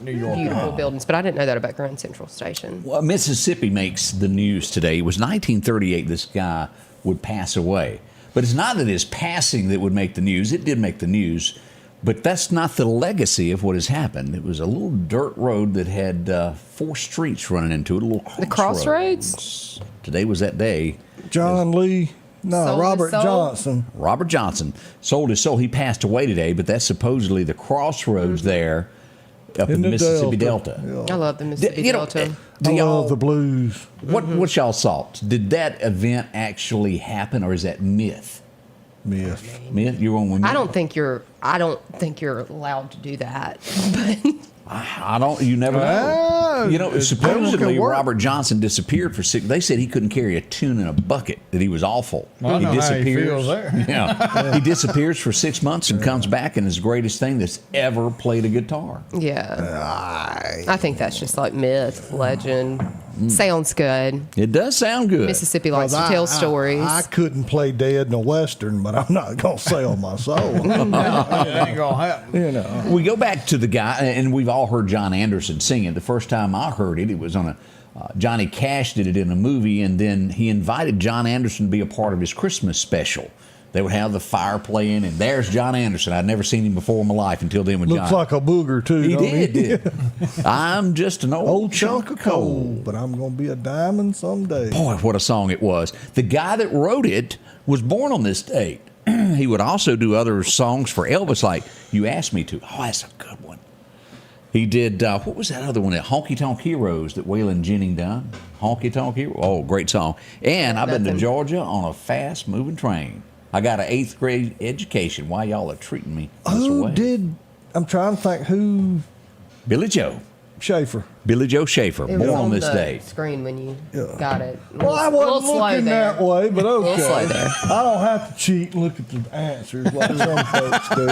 New York. beautiful buildings, but I didn't know that about Grand Central Station. Well, Mississippi makes the news today. It was 1938 this guy would pass away. But it's not that his passing that would make the news. It did make the news. But that's not the legacy of what has happened. It was a little dirt road that had 4 streets running into it, a little crossroads. Today was that day. John Lee. No, Sold his Robert soul? Johnson. Robert Johnson sold his soul. He passed away today, but that's supposedly the crossroads there up in the Mississippi Delta. I love the Mississippi Delta. Do I y'all, love the blues. what's y'all's thoughts? Did that event actually happen, or is that myth? Myth. Myth? You're on with me? I don't think you're allowed to do that. But I don't. You never know. You know, supposedly can work. Robert Johnson disappeared for 6. They said he couldn't carry a tune in a bucket. That he was awful. I know how he disappears. feels there. Yeah, he disappears for 6 months and comes back and is the greatest thing that's ever played a guitar. yeah, I think that's just like myth, legend. Sounds good. It does sound good. Mississippi likes to tell stories. I couldn't play dead in a Western, but I'm not going to sell my soul. It ain't gonna happen. You know. We go back to the guy, and we've all heard John Anderson sing it. The first time I heard it, it was on Johnny Cash did it in a movie, and then he invited John Anderson to be a part of his Christmas special. They would have the fire playing, and there's John Anderson. I'd never seen him before in my life until then with Looks John. like a booger, too. He don't did. I'm just an old chunk of coal, but I'm going to be a diamond someday. Boy, what a song it was. The guy that wrote it was born on this date. He would also do other songs for Elvis, like You Asked Me To. Oh, that's a good one. He did, what was that other one? Honky Tonk Heroes that Waylon Jennings done. Honky Tonk Heroes. Oh, great song. And I've been to Georgia on a fast-moving train. I got an 8th grade education. Why y'all are treating me this way? I'm trying to think who. Billy Joe. Schaefer. Billy Joe Schaefer, It born was on this the day. screen when you got it. Well, I wasn't looking that way, but okay. A little slow there. I don't have to cheat and look at the answers like some folks do.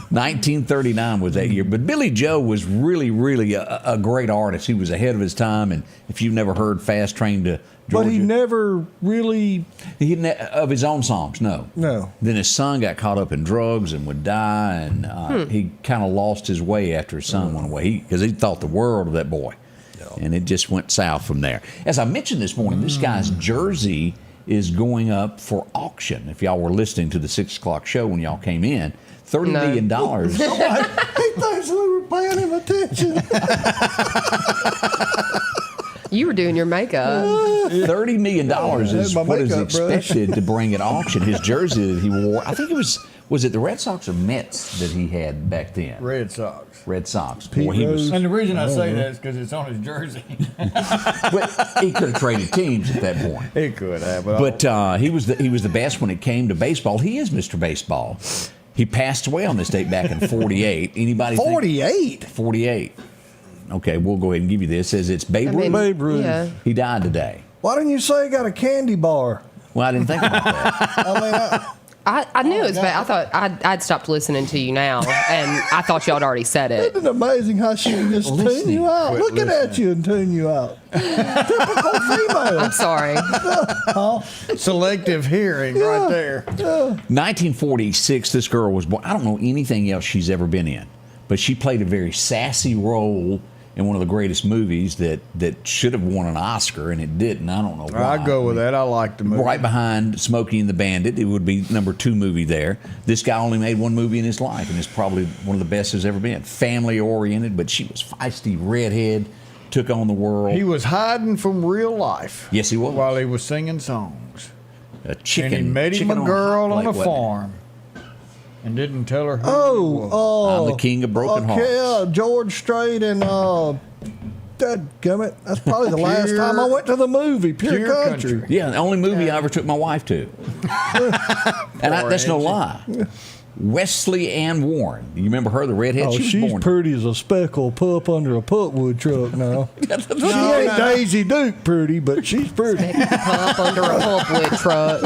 1939 was that year. But Billy Joe was really, really a great artist. He was ahead of his time. And if you've never heard Fast Train to Georgia. But he never really... of his own songs, no. No. Then his son got caught up in drugs and would die. And he kind of lost his way after his son went away. Because he thought the world of that boy. And it just went south from there. As I mentioned this morning, this guy's jersey is going up for auction. If y'all were listening to the 6 o'clock show when y'all came in, $30 million. He thinks we were paying him attention. You were doing your makeup. $30 million is what is expected to bring at auction. His jersey that he wore, I think it was it the Red Sox or Mets that he had back then? Red Sox. Red Sox. Boy, and the reason I say that is because it's on his jersey. But he could have traded teams at that point. He could have. But he was the best when it came to baseball. He is Mr. Baseball. He passed away on this date back in 48. Anybody 48? 48. Okay, we'll go ahead and give you this. It says it's Babe Ruth. Babe Ruth. Yeah. He died today. Why didn't you say he got a candy bar? Well, I didn't think about that. I knew it was bad. I thought I'd stopped listeing to you now, and I thought y'all had already said it. Isn't it amazing how she can just tune you out? Quit Looking at you and tune you out. Typical female. I'm sorry. Selective hearing right there. 1946, this girl was born. I don't know anything else she's ever been in, but she played a very sassy role in one of the greatest movies that should have won an Oscar, and it didn't. I don't know why. I go with that. I like the movie. Right behind Smokey and the Bandit. It would be number 2 movie there. This guy only made 1 movie in his life, and it's probably one of the best there's ever been. Family-oriented, but she was feisty, redhead, took on the world. He was hiding from real life. Yes, he was. While he was singing songs. A chicken. And he met him a chicken girl on hot a plate, wasn't farm. And didn't tell her who he was. I'm the king of broken hearts. Yeah, George Strait and dadgummit, that's probably the last time I went to the movie. Pure Country. Yeah, the only movie I ever took my wife to. And that's no lie. Wesley Ann Warren. You remember her, the redhead? Oh, she was she's born. pretty as a speckled pup under a pulpwood truck now. She ain't Daisy Duke pretty, but she's pretty. Pup under a pulpwood truck.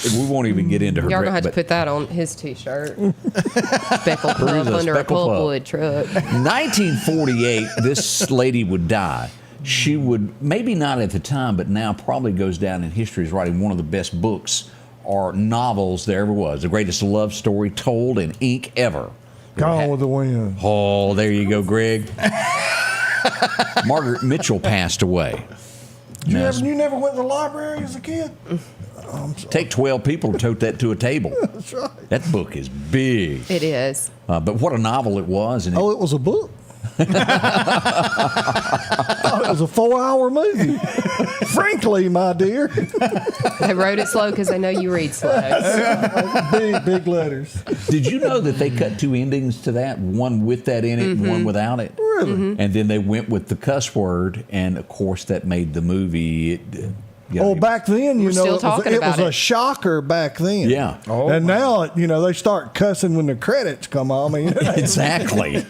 We won't even get into her. Y'all gonna have to put that on his T-shirt. Speckled pup Bruce, a under a speckled pup. pulpwood truck. 1948, this lady would die. She would, maybe not at the time, but now probably goes down in history as writing one of the best books or novels there ever was. The greatest love story told in ink ever. Gone with the Wind. Oh, there you go, Greg. Margaret Mitchell passed away. You never went to the library as a kid? Take 12 people to tote that to a table. That's right. That book is big. It is. But what a novel it was. And it was a book? I thought it was a 4-hour movie. Frankly, my dear. They wrote it slow because they know you read slow. Big letters. Did you know that they cut 2 endings to that? One with that in it and one without it? Really? Mm-hmm. And then they went with the cuss word, and of course that made the movie. Back then, We're still talking it about was it. a shocker back then. Yeah. And now, they start cussing when the credits come on. I mean, Exactly.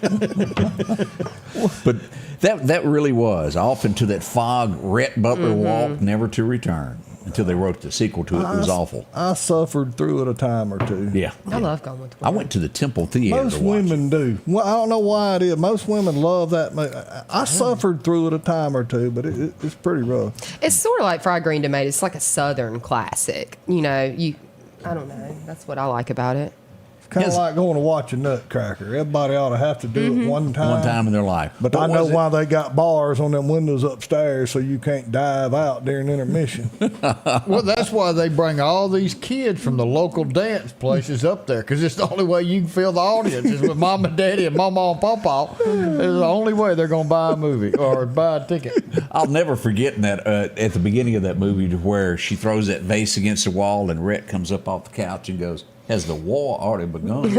But that really was. Off into that fog, Rhett Butler walked, never to return. Until they wrote the sequel to it. It was awful. I suffered through it a time or two. Yeah. I love going with I went to the Temple Theater Most to watch women do. Well, I don't know why it is. Most women love that movie. I suffered through it a time or two, but it's pretty rough. It's sort of like Fried Green Tomatoes. It's like a Southern classic. I don't know. That's what I like about it. It's kind of like going to watch a Nutcracker. Everybody ought to have to do it one time. One time in their life. But I know why they got bars on them windows upstairs so you can't dive out during intermission. Well, that's why they bring all these kids from the local dance places up there, because it's the only way you can fill the audience is with mom and daddy and mama and papa. It's the only way they're going to buy a movie or buy a ticket. I'll never forget that at the beginning of that movie where she throws that vase against the wall and Rhett comes up off the couch and goes, "Has the war already begun?"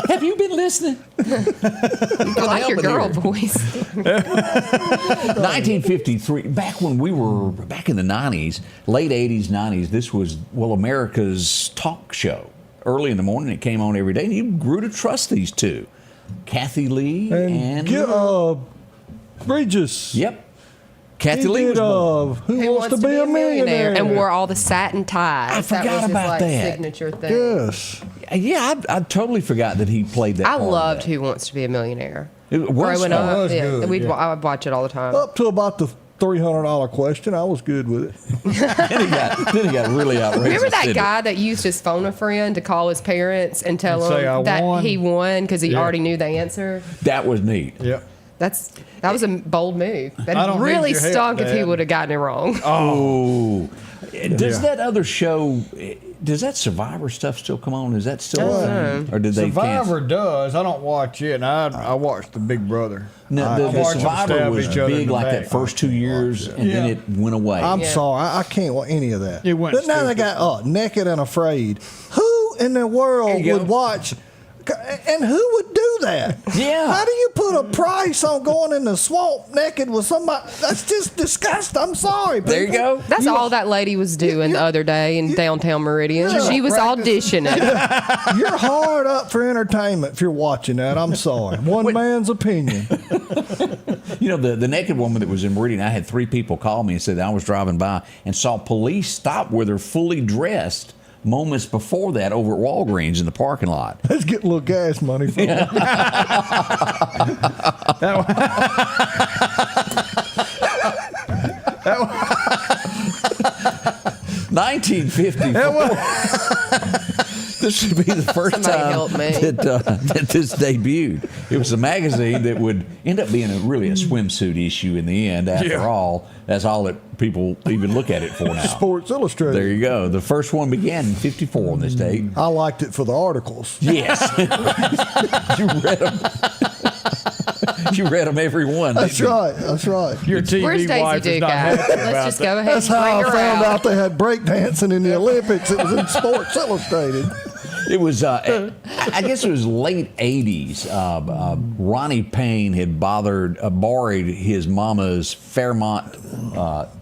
Have you been listening? I like your girl voice. 1953, back when we were back in the 90s, late 80s, 90s, this was, America's talk show. early in the morning. It came on every day, and you grew to trust these two, Kathy Lee and Regis. Yep. Kathy Lee was born. Who Wants to Be a Millionaire? And wore all the satin ties. I forgot that was his, about that. Signature thing. Yes. Yeah, I totally forgot that he played that I part of loved that. Who Wants to Be a Millionaire. Growing up, was good, I would watch it all the time. Up to about the $300 question, I was good with it. then he got really outrageous. Remember that didn't guy that used his phone a friend to call his parents and tell And say, them "I that won." he won because he Yeah. already knew the answer? he? That was neat. Yep. That was a bold move. I That don't really need your help, stunk if he Dad. would have gotten it wrong. Oh. Does Yeah. that other show, does that Survivor stuff still come on? Is that still on? Or did they Survivor cancel? does. I don't watch it, and I watched the Big Brother. No, I the watched them Survivor stab was each other in big the like back. that first 2 years, and then Yeah. it went away. I'm sorry, I can't want any of that. It went But now they stupid. got Naked and Afraid. Who in the world There you would go. watch? And who would do that? Yeah. How do you put a price on going in the swamp naked with somebody? That's just disgusting. I'm sorry. There you people. go. That's all that lady was doing the other day in downtown Meridian. She was auditioning. You're hard up for entertainment if you're watching that. I'm sorry. One man's opinion. You know, the naked woman that was in Meridian, I had 3 people call me and said I was driving by and saw police stop with her fully dressed moments before that over at Walgreens in the parking lot. Let's get a little gas money from it. 1954. This should be the first Somebody help time me. that this debuted. It was a magazine that would end up being really a swimsuit issue in the end. After all, that's all that people even look at it for now. Sports Illustrated. There you go. The first one began in 54 on this date. I liked it for the articles. Yes. You read them. You read them every one. That's didn't you? right. That's right. Your Where's TV Daisy wife is Duke not at? happy Let's about just that. go ahead That's and how I bring her found out. out they had breakdancing in the Olympics. It was in Sports Illustrated. It was, I guess it was late 80s. Ronnie Payne had borrowed his mama's Fairmont,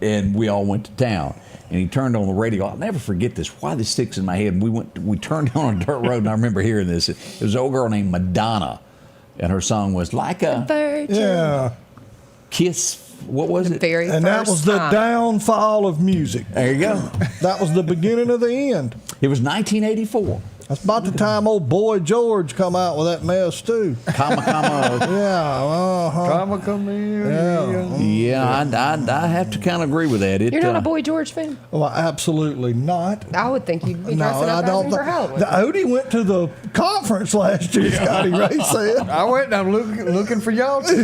and we all went to town. And he turned on the radio. I'll never forget this. Why this sticks in my head. We turned on a dirt road, and I remember hearing this. It was an old girl named Madonna, and her song was Like a Virgin. Yeah. Kiss. What was it? Very And that first was the time. downfall of music. There you go. That was the beginning of the end. It was 1984. That's about the time old Boy George come out with that mess too. Comma. Yeah, Drama come in. Yeah. Yeah, I have to kind of agree with that. You're not a Boy George fan? Well, absolutely not. I would think you'd be No, dressing I up as don't. him for Halloween. The Odie went to the conference last year. Scotty Ray said. I went and I'm looking for y'all too.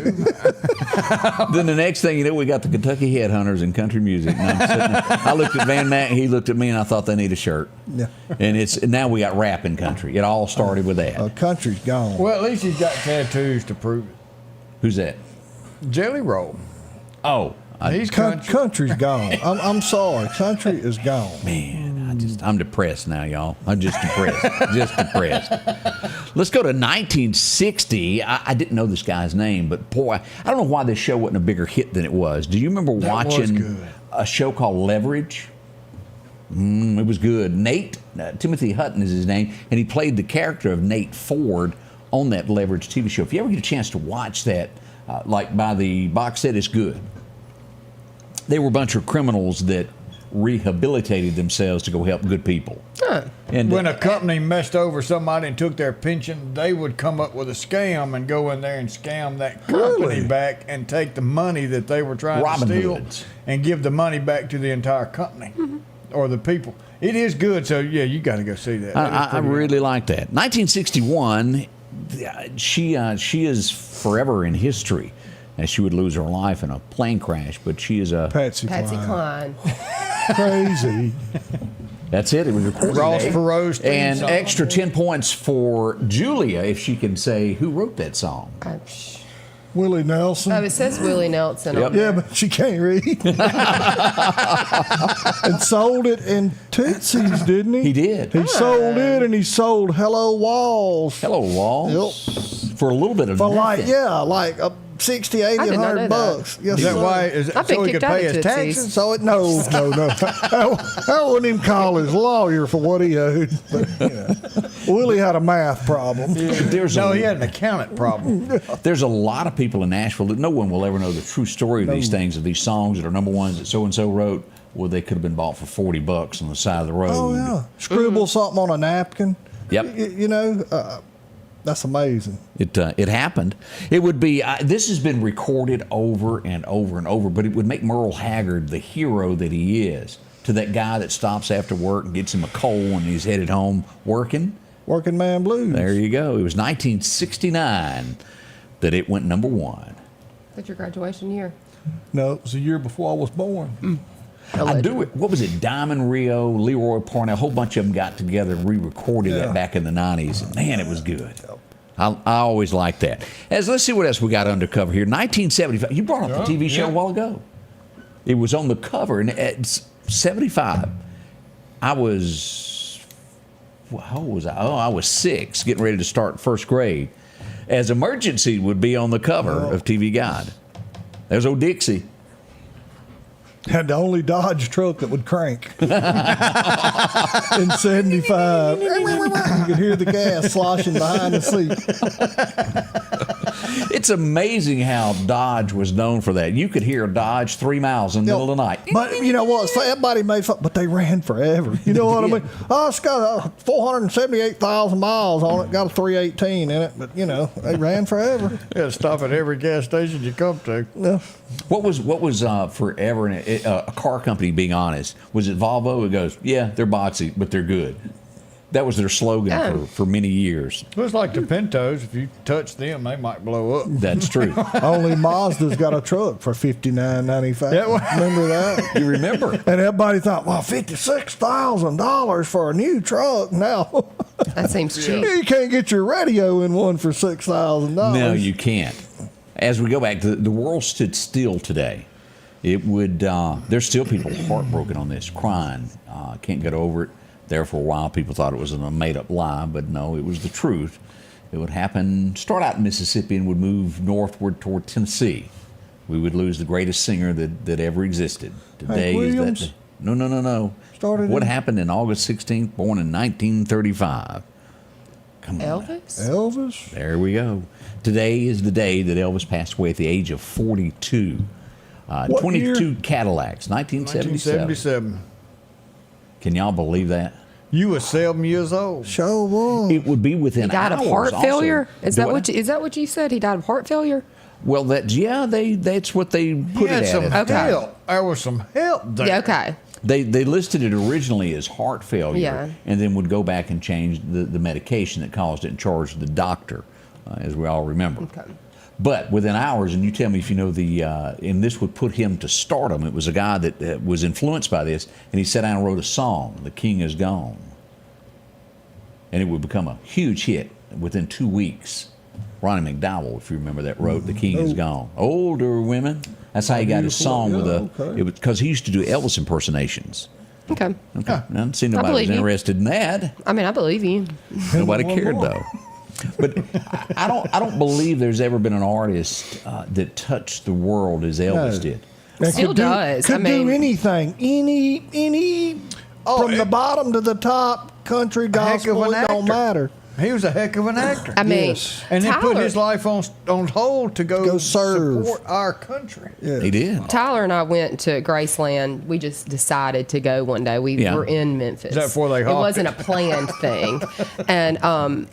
Then the next thing you know, we got the Kentucky Headhunters and country music. And I'm sitting there. I looked at Van Mack, he looked at me, and I thought they need a shirt. Yeah. And now we got rap in country. It all started with that. Country's gone. Well, at least he's got tattoos to prove it. Who's that? Jelly Roll. Oh, He's country. Country's gone. I'm sorry. Country is gone. man, I'm depressed now, y'all. I'm just depressed. Let's go to 1960. I didn't know this guy's name, but boy, I don't know why this show wasn't a bigger hit than it was. Do you remember watching a show called Leverage? It was good. Nate, Timothy Hutton is his name, and he played the character of Nate Ford on that Leverage TV show. If you ever get a chance to watch that, like by the box set, it's good. They were a bunch of criminals that rehabilitated themselves to go help good people. And when a company messed over somebody and took their pension, they would come up with a scam and go in there and scam that company back and take the money that they were trying Robin to steal Hoods. and give the money back to the entire company or the people. It is good, so yeah, you got to go see that. I really like that. 1961, she is forever in history, as she would lose her life in a plane crash. But she is a Patsy Cline. Crazy. That's it. It was recorded. Ross today. Perot's theme And song. extra 10 points for Julia if she can say who wrote that song. Willie Nelson. Oh, it says Willie Nelson. Yep. On there. Yeah, but she can't read. And sold it in Tootsie's, didn't he? He did. He sold it, and he sold Hello Walls. Hello, Walls. Yep. For a little bit of For nothing. like 60, 80, I did not know 100 bucks. Yes, Is that sir. why? Is I've it been so he kicked could out pay of his Tootsie's. taxes? So no. I wouldn't even call his lawyer for what he owed. But, Willie had a math problem. He had an accountant problem. There's a lot of people in Nashville that no one will ever know the true story of these things, of these songs that are number ones that so-and-so wrote. Well, they could have been bought for $40 on the side of the road. Oh, yeah. Scribble something on a napkin. Yep. That's amazing. It happened. It would be, this has been recorded over and over and over, but it would make Merle Haggard the hero that he is to that guy that stops after work and gets him a coal and he's headed home working. Working Man Blues. There you go. It was 1969 that it went number one. That's your graduation year. No, it was the year before I was born. I do it. What was it? Diamond Rio, Leroy Parnell, a whole bunch of them got together and re-recorded that back in the 90s. Man, it was good. I always liked that. Let's see what else we got undercover here. 1975. You brought up the TV show a while ago. It was on the cover, and at 75, I was, how old was I? Oh, I was 6, getting ready to start first grade. As Emergency would be on the cover of TV Guide. There's old Dixie. Had the only Dodge truck that would crank. In 75. You could hear the gas sloshing behind the seat. It's amazing how Dodge was known for that. You could hear a Dodge 3 miles in the middle of the night. But you know what? Everybody made fun, but they ran forever. You know what I mean? Oh, it's got 478,000 miles on it. Got a 318 in it, but they ran forever. Yeah, stop at every gas station you come to. Yeah. What was forever a car company being honest? Was it Volvo? It goes, yeah, they're boxy, but they're good. That was their slogan for many years. It was like the Pintos. If you touch them, they might blow up. That's true. Only Mazda's got a truck for $59.95. Remember that? You remember? And everybody thought, well, $56,000 for a new truck now. That seems cheap. You can't get your radio in one for $6,000. No, you can't. As we go back, the world stood still today. It would. There's still people heartbroken on this, crying, can't get over it. There for a while, people thought it was a made-up lie, but no, it was the truth. It would happen, start out in Mississippi and would move northward toward Tennessee. We would lose the greatest singer that ever existed. Today Williams? is that. No. What happened in August 16th, born in 1935? Come on. Elvis? There we go. Today is the day that Elvis passed away at the age of 42. 22 year? Cadillacs, 1977. Can y'all believe that? You were 7 years old. Sure was. It would be within He died hours of heart also. failure? Is Do that what you said? He died of heart failure? Well, that's what they put He had it some at. help. There was some help there. Yeah, okay. They listed it originally as heart failure, and then would go back and change the medication that caused it and charge the doctor, as we all remember. Okay. But within hours, and you tell me if you know and this would put him to stardom. It was a guy that was influenced by this, and he sat down and wrote a song, "The King Is Gone," and it would become a huge hit within 2 weeks. Ronnie McDowell, if you remember that, wrote "The King Is Gone." Older women. That's how he got his song it was because he used to do Elvis impersonations. Okay. I don't see nobody was interested in that. I mean, I believe you. Nobody cared though. But I don't believe there's ever been an artist that touched the world as Elvis did. Still does. Could do anything. Any from the bottom to the top, country, gospel, it don't matter. He was a heck of an actor. I mean, and he put his life on hold to go serve. support our country. Yeah. He did. Tyler and I went to Graceland. We just decided to go one day. We were in Memphis. Is that before they It hopped wasn't it? a planned thing. And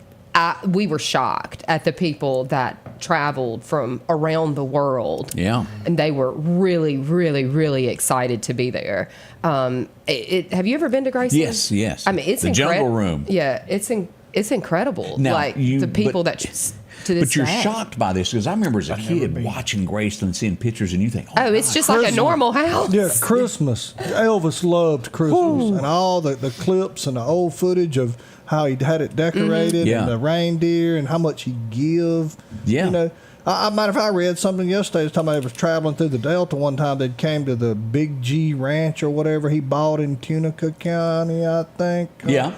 we were shocked at the people that traveled from around the world. Yeah. And they were really, really, really excited to be there. Have you ever been to Graceland? Yes. I mean, it's the Jungle Room. Yeah, it's incredible. Now, like the people that just to this But you're day. shocked by this because I remember as a kid watching Graceland, seeing pictures, and you think, oh, it's just like a normal house. Yeah, Christmas. Elvis loved Christmas and all the clips and the old footage of how he had it decorated and the reindeer and how much he'd give. Yeah. You know, matter of fact, I read something yesterday. It was talking about he was traveling through the Delta one time. They came to the Big G Ranch or whatever he bought in Tunica County, I think. Yeah.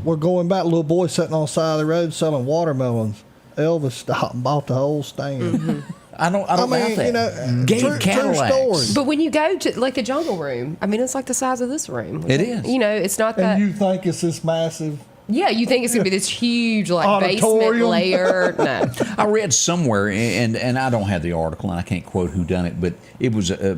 We're going back. Little boy sitting on the side of the road selling watermelons. Elvis stopped and bought the whole stand. I don't doubt that. You know, Gave true Cadillacs. story. But when you go to like the jungle room, I mean, it's like the size of this room. It is. You know, it's not that. And you think it's this massive? Yeah, you think it's going to be this huge like basement Auditorium. layer. No. I read somewhere, and I don't have the article, and I can't quote who done it, but it was a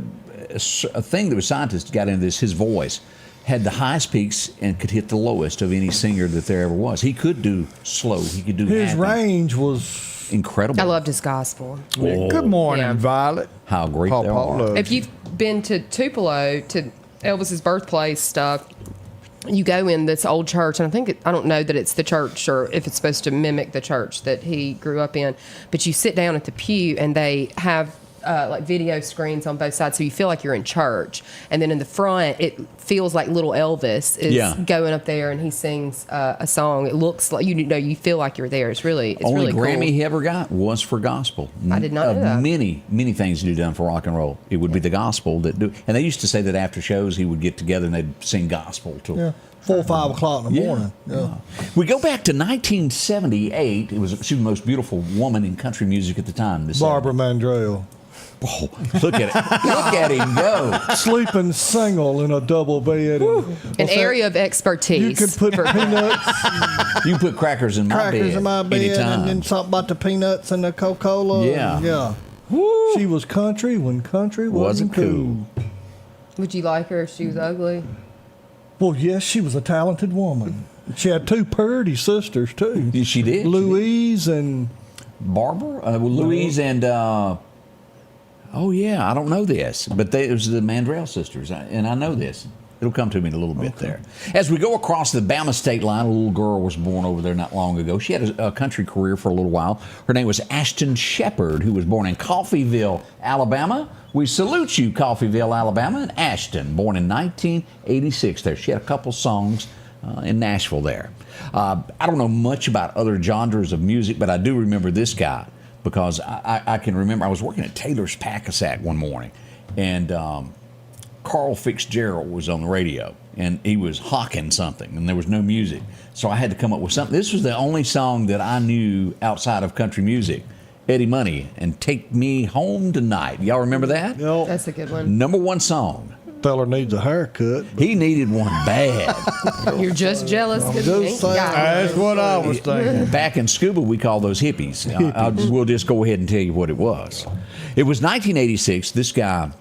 thing that was scientists got into this. His voice had the highest peaks and could hit the lowest of any singer that there ever was. He could do slow. He could do His happy. range was Incredible. I loved his gospel. Good morning, Yeah. Violet. How great Paw they Paw are. loves If you've been to Tupelo, to Elvis's birthplace stuff, you go in this old church, and I don't know that it's the church or if it's supposed to mimic the church that he grew up in, but you sit down at the pew and they have like video screens on both sides, so you feel like you're in church. And then in the front, it feels like little Elvis is going up there and he sings a song. It looks like you feel like you're there. It's Only really Grammy cool. he ever got was for gospel. I did not know that. Many things he done for rock and roll. It would be the gospel that do. And they used to say that after shows he would get together and they'd sing gospel to 4 or 5 o'clock in the morning. Yeah. We go back to 1978. She was the most beautiful woman in country music at the time. Barbara Mandrell. Oh, look at it. Look at him go. Sleeping single in a double bed. An area of expertise. You could put peanuts. You put crackers in my bed. Crackers in my bed, anytime. and then something about the peanuts and the Coca-Cola. Yeah. Yeah. She was country when country wasn't cool. Would you like her if she was ugly? Well, yes, she was a talented woman. She had 2 pretty sisters, too. She did. Louise and... Barbara? Louise and... oh, yeah, I don't know this, but it was the Mandrell sisters, and I know this. It'll come to me in a little bit there. As we go across the Bama state line, a little girl was born over there not long ago. She had a country career for a little while. Her name was Ashton Shepard, who was born in Coffeyville, Alabama. We salute you, Coffeyville, Alabama, and Ashton, born in 1986 there. She had a couple songs in Nashville there. I don't know much about other genres of music, but I do remember this guy because I can remember I was working at Taylor's Pack-a-Sack one morning, and Carl Fitzgerald was on the radio, and he was hawking something, and there was no music. So I had to come up with something. This was the only song that I knew outside of country music. Eddie Money and Take Me Home Tonight. Y'all remember that? Yep. That's a good one. Number one song. Feller needs a haircut. He needed one bad. You're just jealous because you ain't got one. That's what I was thinking. Back in scuba, we call those hippies. We'll just go ahead and tell you what it was. It was 1986. This guy,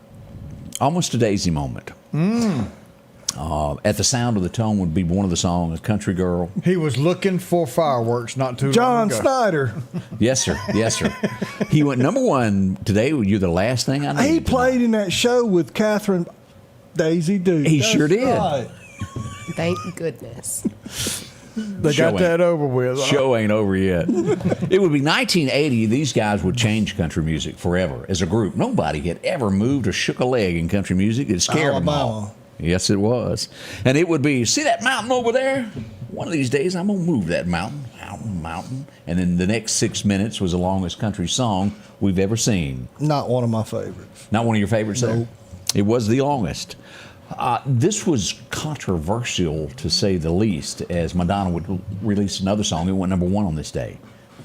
almost a daisy moment. At the Sound of the Tone would be one of the songs, Country Girl. He was looking for fireworks not too long John ago. Snyder. Yes, sir. Yes, sir. He went number one today. You're the last thing I know. He played in that show with Catherine Daisy Duke. He sure did. Right. Thank goodness. They got that over with. Show ain't over yet. It would be 1980. These guys would change country music forever as a group. Nobody had ever moved or shook a leg in country music. It scared them all. Yes, it was. And it would be, see that mountain over there? One of these days, I'm going to move that mountain. Mountain. And then the next 6 minutes was the longest country song we've ever seen. Not one of my favorites. Not one of your favorites, Nope. though? It was the longest. This was controversial, to say the least, as Madonna would release another song. It went number one on this day.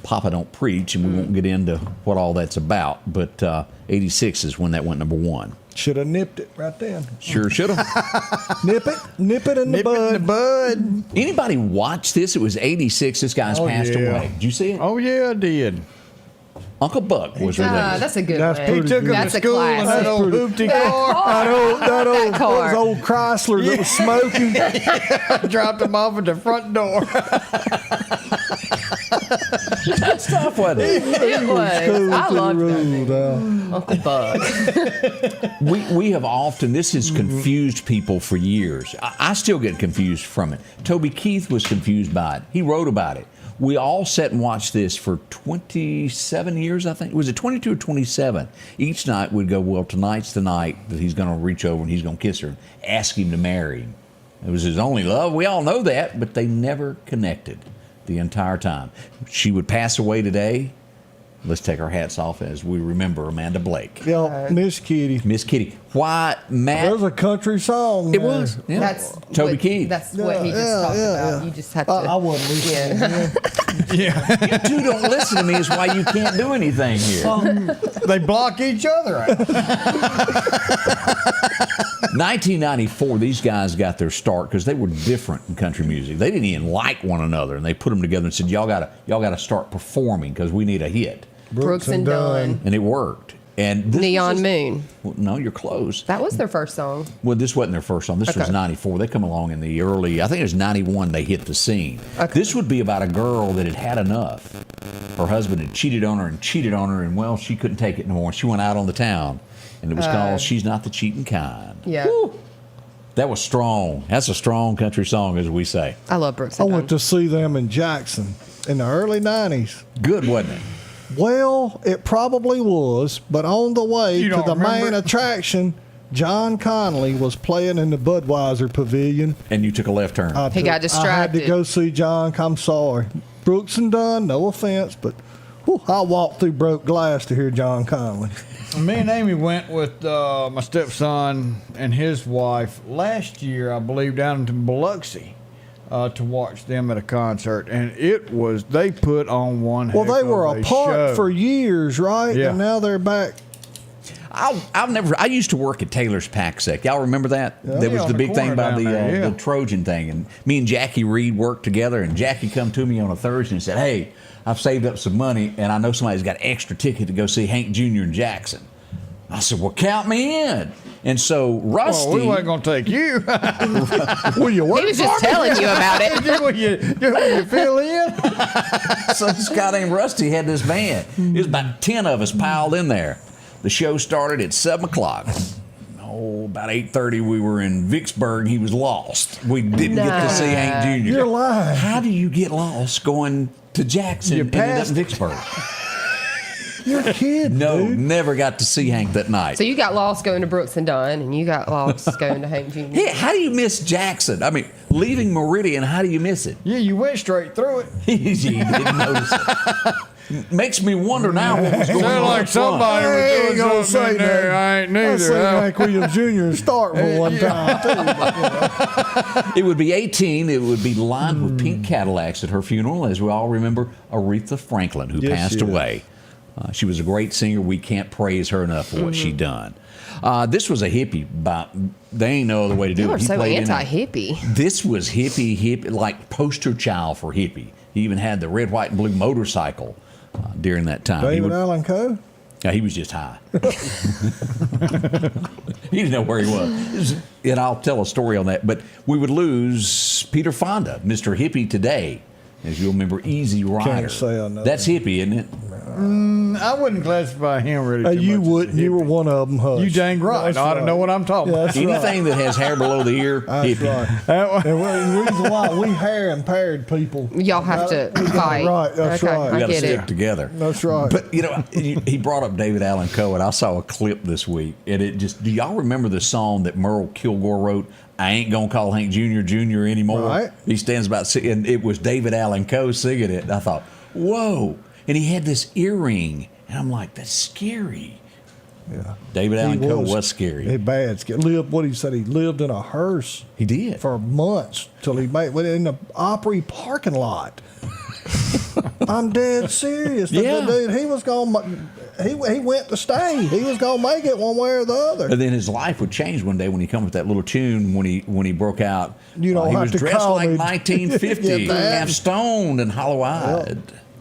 Papa Don't Preach, and we won't get into what all that's about, but 86 is when that went number one. Should have nipped it right then. Sure should have. Nip it in the bud. Anybody watch this? It was 86. This guy's passed away. Did you see it? Oh, yeah, I did. Uncle Buck was released. That's a good That's one. pretty He took him That's to a school in classic. that old hoopty car. That old Chrysler that was smoking. Dropped him off at the front door. That's tough, wasn't it? It was. I loved that. Uncle Buck. We have often, this has confused people for years. I still get confused from it. Toby Keith was confused by it. He wrote about it. We all sat and watched this for 27 years, I think. Was it 22 or 27? Each night we'd go, well, tonight's the night that he's going to reach over and he's going to kiss her and ask him to marry him. It was his only love. We all know that, but they never connected the entire time. She would pass away today. Let's take our hats off as we remember Amanda Blake. Yeah, Miss Kitty. Miss Kitty. Why, Matt? There's a country song. It there. was. Yeah. That's Toby what, Keith. That's what he just talked about. You just had to. I wasn't listening. You two don't listen to me is why you can't do anything here. They block each other out. 1994, these guys got their start because they were different in country music. They didn't even like one another, and they put them together and said, y'all gotta start performing because we need a hit. Brooks and Dunn. And it worked. And this Neon Moon. Well, no, you're close. That was their first song. Well, this wasn't their first song. This was 94. They come along in the early, I think it was 91 they hit the scene. Okay. This would be about a girl that had had enough. Her husband had cheated on her, and well, she couldn't take it no more. She went out on the town, and it was called She's Not the Cheating Kind. Yeah. Woo. That was strong. That's a strong country song, as we say. I love Brooks I and Dunn. went to see them in Jackson in the early 90s. Good, wasn't it? Well, it probably was, but on the way You to don't the remember? main attraction, John Connolly was playing in the Budweiser Pavilion. And you took a left turn. He got I had distracted. to go see John. I'm sorry. Brooks and Dunn, no offense, but I walked through broke glass to hear John Connolly. Me and Amy went with my stepson and his wife last year, I believe, down to Biloxi to watch them at a concert, and they put on one. Well, they were heck of a apart show. for years, right? Yeah. And now they're back. I used to work at Taylor's Pack Sec. Y'all remember that? Yeah. There was on the the big thing corner about down there, yeah. the Trojan thing. And me and Jackie Reed worked together, and Jackie come to me on a Thursday and said, hey, I've saved up some money, and I know somebody's got an extra ticket to go see Hank Jr. in Jackson. I said, well, count me in. And so Rusty... Well, we wasn't going to take you. Will you work He was just telling you about it. Will you fill in? So this guy named Rusty had this van. It was about 10 of us piled in there. The show started at 7 o'clock. About 8:30 we were in Vicksburg. He was lost. We didn't get to see Hank Jr. You're lying. How do you get lost going to Jackson and end up in Vicksburg? You're a kid, No, dude. never got to see Hank that night. So you got lost going to Brooks and Dunn, and you got lost going to Hank Jr. Yeah, how do you miss Jackson? I mean, leaving Meridian, how do you miss it? Yeah, you went straight through it. You didn't notice it. Makes me wonder now what was going Sound on. like up front. somebody was ain't doing gonna something in say there. that. I ain't I seen neither. Hank Williams Jr. start for one time, too. But, It would be 18. It would be lined with pink Cadillacs at her funeral, as we all remember Aretha Franklin, who Yes, passed yes. away. She was a great singer. We can't praise her enough for what she done. This was a hippie. They ain't no other way to do You it. are He so played in anti-hippie. This was hippie, like poster child for hippie. He even had the red, white, and blue motorcycle during that time. David Allen Coe? Yeah, he was just high. He didn't know where he was. And I'll tell a story on that. But we would lose Peter Fonda, Mr. Hippie Today. As you'll remember, Easy Rider. Can't say I know That's hippie, isn't it? I wouldn't classify him really too You much as a wouldn't. You were hippie. one of them, Hush. You dang right. That's I don't know what I'm talking about. That's Anything that has hair below the ear, That's hippie. right. And the reason why we hair impaired people. Y'all have to fight. Right, that's okay, right. We I got to get stick it. together. That's right. But, he brought up David Allen Coe, and I saw a clip this week. And it just, do y'all remember the song that Merle Kilgore wrote? I ain't gonna call Hank Jr. anymore. Right. He stands about, and it was David Allen Coe singing it. And I thought, whoa. And he had this earring. And I'm like, that's scary. Yeah. David Allen Coe was scary. He bad. What he said, he lived in a hearse. He did. For months till he made in the Opry parking lot. I'm dead serious. Yeah. The dude, he was going. He went to stay. He was gonna make it one way or the other. And then his life would change one day when he come with that little tune when he broke out. You don't he have was to dressed call like me. 1950, Yeah, that. half stoned and hollow eyed.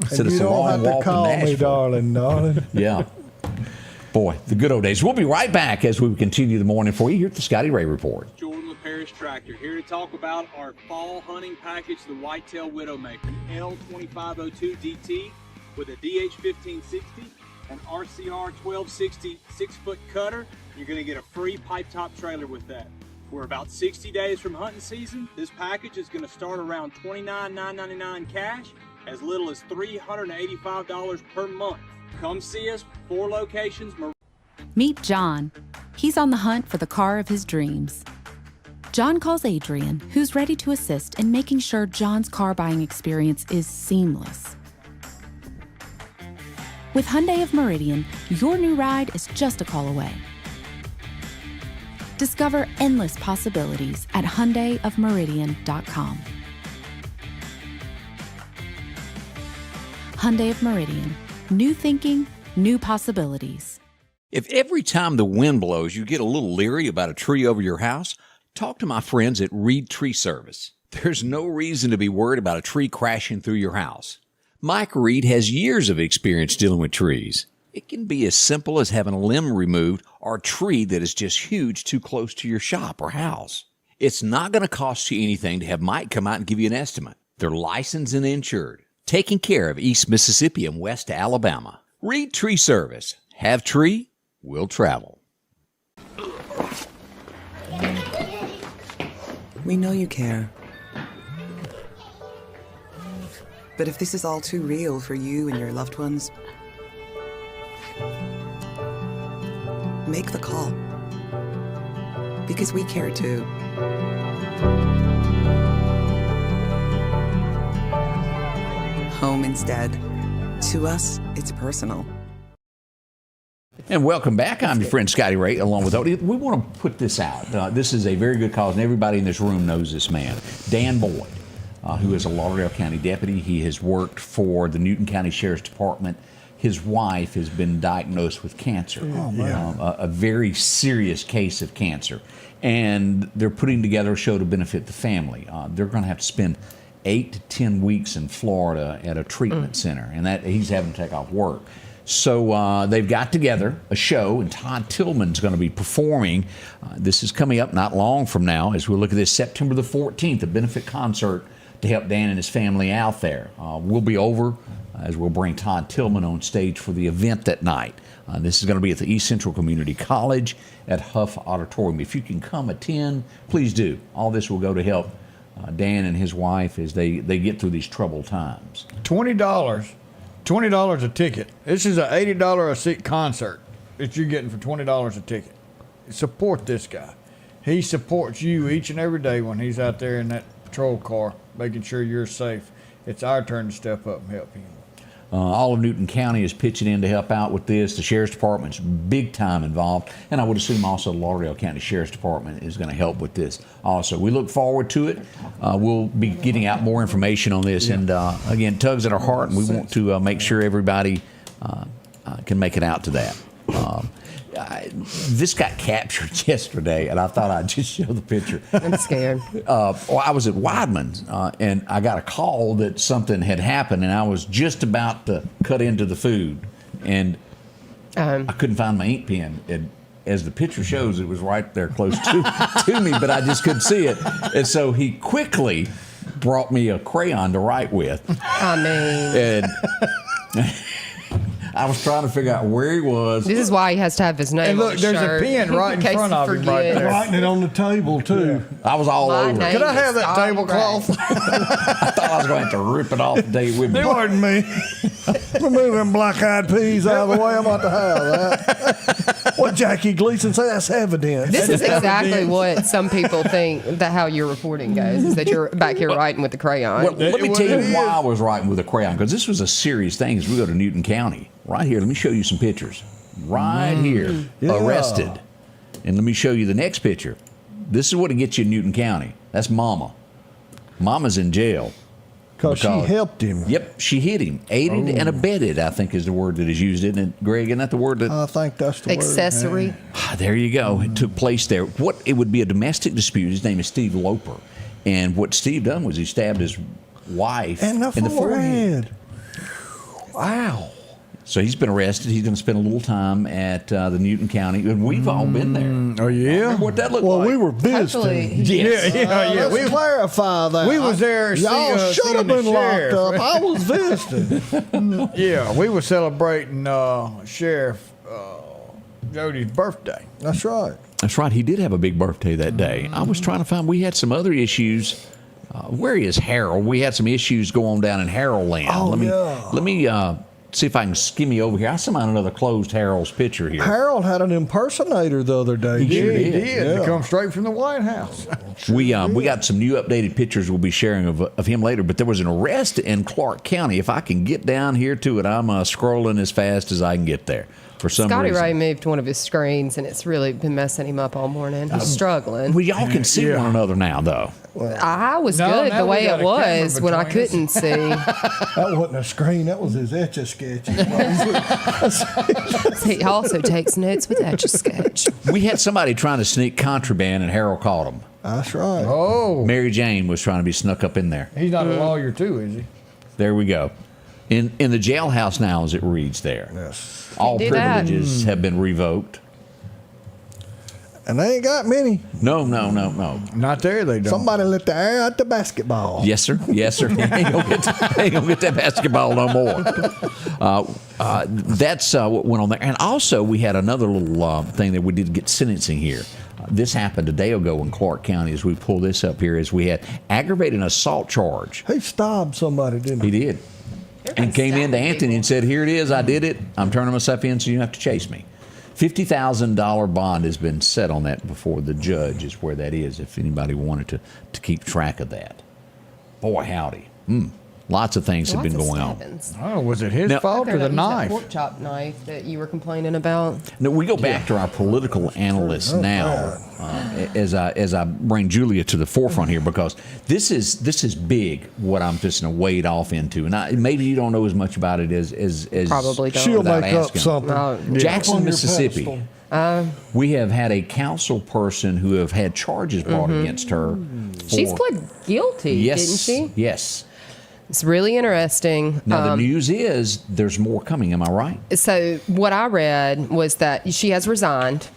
Said And it's you a don't long have to walk to call me, Nashville. darling. Yeah. Boy, the good old days. We'll be right back as we continue the morning for you here at the Scotty Ray Report. Jordan LaParish Tractor here to talk about our fall hunting package, the Whitetail Widowmaker L2502 DT with a DH1560, an RCR 1260 6-foot cutter. You're going to get a free pipe top trailer with that. We're about 60 days from hunting season. This package is going to start around $29,999 cash, as little as $385 per month. Come see us, 4 locations. Meet John. He's on the hunt for the car of his dreams. John calls Adrian, who's ready to assist in making sure John's car buying experience is seamless. With Hyundai of Meridian, your new ride is just a call away. Discover endless possibilities at HyundaiofMeridian.com. Hyundai of Meridian. New thinking, new possibilities. If every time the wind blows you get a little leery about a tree over your house, talk to my friends at Reed Tree Service. There's no reason to be worried about a tree crashing through your house. Mike Reed has years of experience dealing with trees. It can be as simple as having a limb removed or a tree that is just huge too close to your shop or house. It's not going to cost you anything to have Mike come out and give you an estimate. They're licensed and insured, taking care of East Mississippi and West Alabama. Reed Tree Service. Have tree, we'll travel. We know you care. But if this is all too real for you and your loved ones, make the call. Because we care too. Home instead. To us, it's personal. And welcome back. I'm your friend Scotty Ray, along with Odie. We want to put this out. This is a very good cause, and everybody in this room knows this man, Dan Boyd, who is a Lauderdale County deputy. He has worked for the Newton County Sheriff's Department. His wife has been diagnosed with cancer, a very serious case of cancer, and they're putting together a show to benefit the family. They're going to have to spend 8 to 10 weeks in Florida at a treatment center, and that he's having to take off work. So they've got together a show, and Todd Tillman's going to be performing. This is coming up not long from now as we look at this September the 14th, a benefit concert to help Dan and his family out there. We'll be over as we'll bring Todd Tillman on stage for the event that night. This is going to be at the East Central Community College at Huff Auditorium. If you can come attend, please do. All this will go to help Dan and his wife as they get through these troubled times. $20 a ticket. This is an $80 a seat concert that you're getting for $20 a ticket. Support this guy. He supports you each and every day when he's out there in that patrol car, making sure you're safe. It's our turn to step up and help him. All of Newton County is pitching in to help out with this. The Sheriff's Department's big time involved, and I would assume also the Lauderdale County Sheriff's Department is going to help with this also. We look forward to it. We'll be getting out more information on this, and again, tugs at our heart, and we want to make sure everybody can make it out to that. This got captured yesterday, and I thought I'd just show the picture. I'm scared. Well, I was at Weidman's, and I got a call that something had happened, and I was just about to cut into the food, and I couldn't find my ink pen. And as the picture shows, it was right there close to me, but I just couldn't see it. And so he quickly brought me a crayon to write with. I mean... And I was trying to figure out where he was. This is why he has to have his name. And look, on his there's shirt, a pen right in front of him right there. Writing it on the table, too. I was all over it. Could I have that tablecloth? I thought I was going to have to rip it off the day with me. It wasn't me. Remove them black-eyed peas out of the way. I'm about to have that. What Jackie Gleason say? That's evidence. This is exactly what some people think that how your reporting goes, is that you're back here writing with the crayon. Well, let me tell you why I was writing with a crayon, because this was a serious thing as we go to Newton County. Right here, let me show you some pictures. Right here, arrested. And let me show you the next picture. This is what it gets you in Newton County. That's Mama. Mama's in jail. Because she helped him. Yep, she hit him. Aided and abetted, I think, is the word that is used, isn't it, Greg? Isn't that the word that... I think that's the accessory. word. Accessory. There you go. It took place there. What it would be a domestic dispute. His name is Steve Loper. And what Steve done was he stabbed his wife in the forehead. Wow. So he's been arrested. He's going to spend a little time at the Newton County, and we've all been there. Oh yeah. Remember what that looked like? Well, we were visiting. Yes. Yeah. Let's clarify that. We was there. Y'all should have been locked up. I was visiting. Yeah, we were celebrating Sheriff Jody's birthday. That's right. That's right. He did have a big birthday that day. I was trying to find. We had some other issues. Where is Harold? We had some issues going on down in Harold Land. Oh, Let me see if I can skim over here. I somehow another closed Harold's picture here. Harold had an impersonator the other day. He sure He did. did. Come straight from the White House. We got some new updated pictures we'll be sharing of him later. But there was an arrest in Clarke County. If I can get down here to it, I'm scrolling as fast as I can get there. For some Scotty reason. Ray moved one of his screens, and it's really been messing him up all morning. He's struggling. Well, y'all can see one another now, though. I was No, good now the we way got it a camera was when I between us. couldn't see. That wasn't a screen. That was his Etch-a-Sketch. He also takes notes with Etch-a-Sketch. We had somebody trying to sneak contraband, and Harold caught him. That's right. Oh, Mary Jane was trying to be snuck up in there. he's not a lawyer too, is he? There we go. In the jailhouse now, as it reads there. Yes. All Do that. privileges have been revoked. And they ain't got many. No. Not there, they don't. Somebody let the air out the basketball. Yes, sir. Yes, sir. ain't gonna get that basketball no more. That's what went on there. And also, we had another little thing that we did get sentencing here. This happened a day ago in Clarke County. As we pull this up here, as we had aggravated assault charge. He stabbed somebody, didn't He he? did. And came into Anthony and said, "Here it is. I did it. I'm turning myself in, so you don't have to chase me." $50,000 bond has been set on that before the judge is where that is, if anybody wanted to keep track of that. Boy, howdy. Lots of things have been going on. Oh, was it his Now- fault or the That knife? pork chop knife that you were complaining about. Now, we go back to our political analysts now, as I bring Julia to the forefront here, because this is big. What I'm just going to wade off into, and maybe you don't know as much about it as Probably don't. She'll without make up asking. something. Jackson, Up on your Mississippi. pedestal. We have had a council person who have had charges brought against her. She's for- pled guilty, yes, didn't she? Yes. It's really interesting. Now the news is there's more coming. Am I right? So what I read was that she has resigned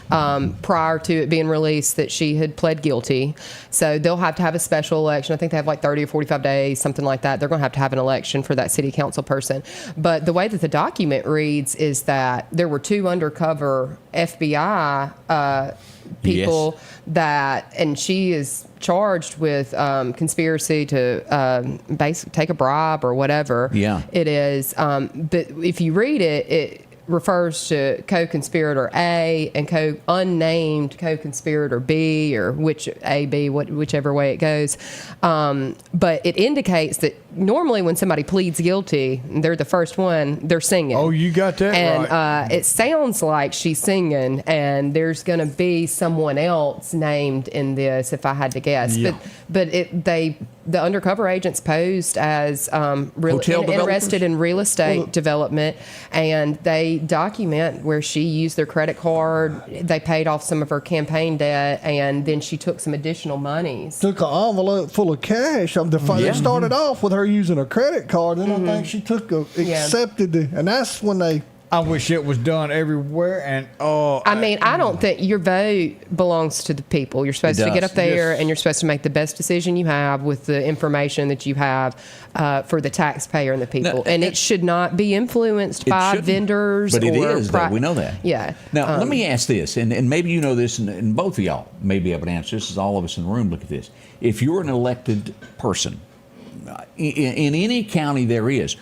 prior to it being released that she had pled guilty. So they'll have to have a special election. I think they have like 30 or 45 days, something like that. They're going to have an election for that city council person. But the way that the document reads is that there were two undercover FBI people and she is charged with conspiracy to basically take a bribe or whatever it is. But if you read it, it refers to co-conspirator A and unnamed co-conspirator B, or whichever way it goes. But it indicates that normally when somebody pleads guilty, they're the first one, they're singing. Oh, you got that and, right. it sounds like she's singing, and there's going to be someone else named in this, if I had to guess. Yeah. But the undercover agents posed as interested in real estate development, and they document where she used their credit card. They paid off some of her campaign debt, and then she took some additional monies. Took an envelope full of cash. It started off with her using a credit card, then I think she accepted and that's when they. I wish it was done everywhere, and I don't think your vote belongs to the people. You're supposed to get up there and you're supposed to make the best decision you have with the information that you have for the taxpayer and the people. And it should not be influenced by vendors. But it or is, though. We know that. Yeah. Now, let me ask this, and maybe you know this, and both of y'all may be able to answer this, as all of us in the room look at this. If you're an elected person, in any county there is,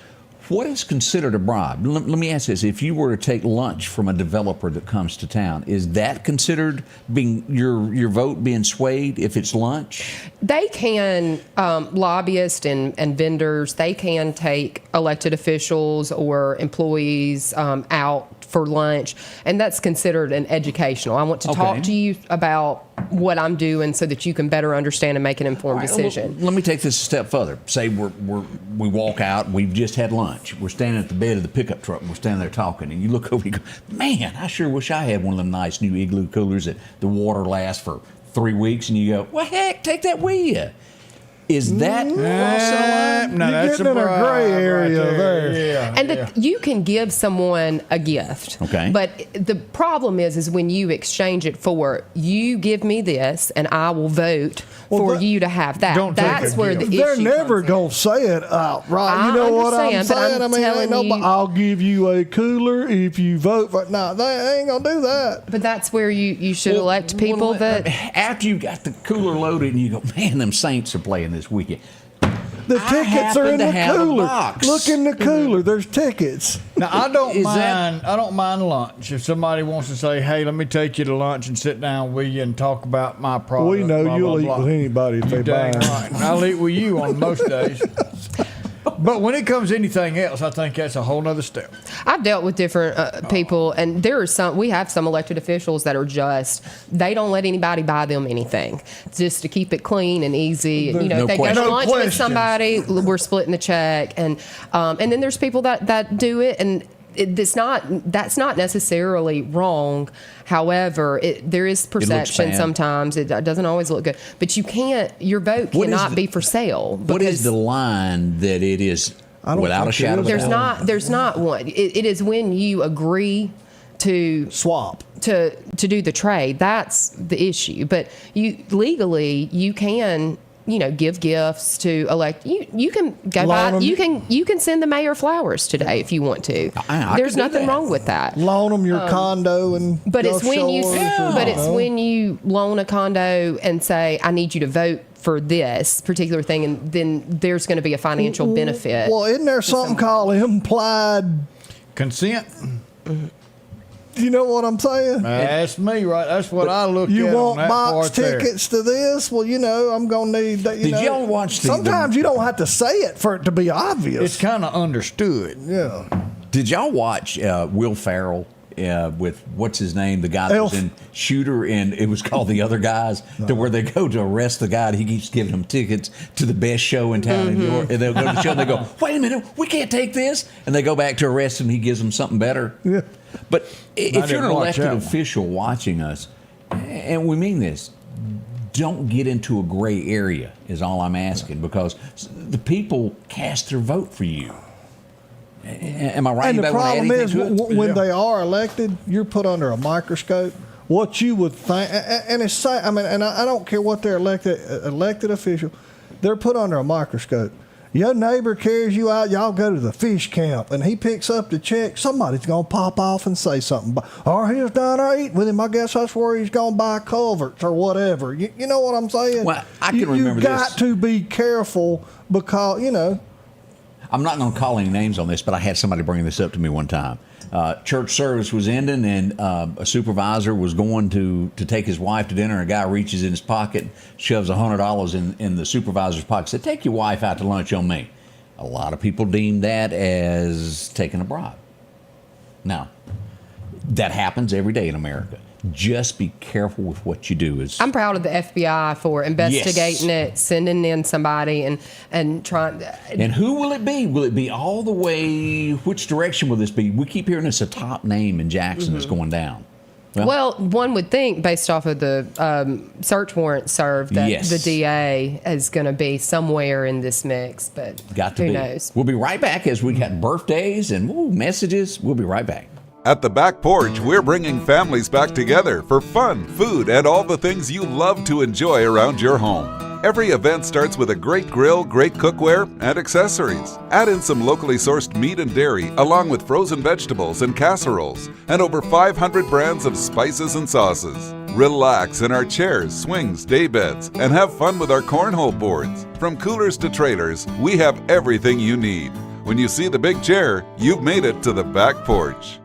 what is considered a bribe? Let me ask this. If you were to take lunch from a developer that comes to town, is that considered being your vote being swayed if it's lunch? They can, lobbyists and vendors, they can take elected officials or employees out for lunch, and that's considered an educational. I want to talk to you about what I'm doing so that you can better understand and make an informed decision. Let me take this a step further. Say we walk out, we've just had lunch. We're standing at the bed of the pickup truck, and we're standing there talking, and you look over and you go, man, I sure wish I had one of them nice new igloo coolers that the water lasts for 3 weeks, and you go, well, heck, take that with you. Is that crossing a line? No, that's getting in a gray area there. Yeah, and you can give someone a gift. Okay. But the problem is when you exchange it for, you give me this and I will vote for you to have that. That's where the issue They're never going to say it outright. You know what I'm saying? I'll give you a cooler if you vote for it. No, they ain't going to do that. But that's where you should elect people that... After you got the cooler loaded and you go, man, them Saints are playing this weekend. The tickets are in the cooler. Look in the cooler. There's tickets. Now I don't mind lunch. If somebody wants to say, "Hey, let me take you to lunch and sit down with you and talk about my product," We know blah, you'll blah, eat blah. with anybody if they buy. Right. I'll eat with you on most days. But when it comes to anything else, I think that's a whole nother step. I've dealt with different people, and we have some elected officials that are they don't let anybody buy them anything, just to keep it clean and easy. And, if they go to lunch with somebody, we're splitting the check, and then there's people that do it, and that's not necessarily wrong. However, there is perception sometimes. It doesn't always look good, but your vote cannot be for sale. What is the line that it is without a shadow of a doubt? There's not one. It is when you agree to swap to do the trade. That's the issue. But legally you can give gifts to elect. You can go buy. You can send the mayor flowers today if you want to. There's nothing wrong with that. Loan them your condo and. But it's when you loan a condo and say, I need you to vote for this particular thing, and then there's going to be a financial benefit. Well, isn't there something called implied consent? You know what I'm saying? That's me, right? That's what I look at. You want on that box part there. tickets to this? Well, I'm going to need that. Did y'all watch Sometimes you don't have to say it for it to be obvious. It's kind of understood. Yeah. Did y'all watch Will Ferrell with what's his name? The guy that was in Shooter, and it was called The Other Guys, to where they go to arrest the guy, and he keeps giving them tickets to the best show in town in New York. And they'll go to the show, and they go, "Wait a minute, we can't take this," and they go back to arrest him. He gives them something better. Yeah. But if you're an elected official watching us, and we mean this, don't get into a gray area is all I'm asking, because the people cast their vote for you. Am I right? And the problem is when they are elected, you're put under a microscope. What you would think, and it's and I don't care what they're elected official, they're put under a microscope. Your neighbor carries you out, y'all go to the fish camp, and he picks up the check. Somebody's going to pop off and say something. Or he's down there eating with him. I guess that's where he's going to buy culverts or whatever. You know what I'm saying? Well, I can remember this. You got to be careful because, I'm not going to call any names on this, but I had somebody bring this up to me one time. Church service was ending, and a supervisor was going to take his wife to dinner. A guy reaches in his pocket, shoves $100 in the supervisor's pocket, said, "Take your wife out to lunch on me." A lot of people deem that as taking a bribe. Now, that happens every day in America. Just be careful with what you do. I'm proud of the FBI for investigating it, sending in somebody, and trying. And who will it be? Will it be all the way? Which direction will this be? We keep hearing it's a top name in Jackson that's going down. Well, one would think, based off of the search warrant served, that the DA is going to be somewhere in this mix, but who knows? We'll be right back as we got birthdays and messages. We'll be right back. At the Back Porch, we're bringing families back together for fun, food, and all the things you love to enjoy around your home. Every event starts with a great grill, great cookware, and accessories. Add in some locally sourced meat and dairy, along with frozen vegetables and casseroles, and over 500 brands of spices and sauces. Relax in our chairs, swings, daybeds, and have fun with our cornhole boards. From coolers to trailers, we have everything you need. When you see the big chair, you've made it to the Back Porch.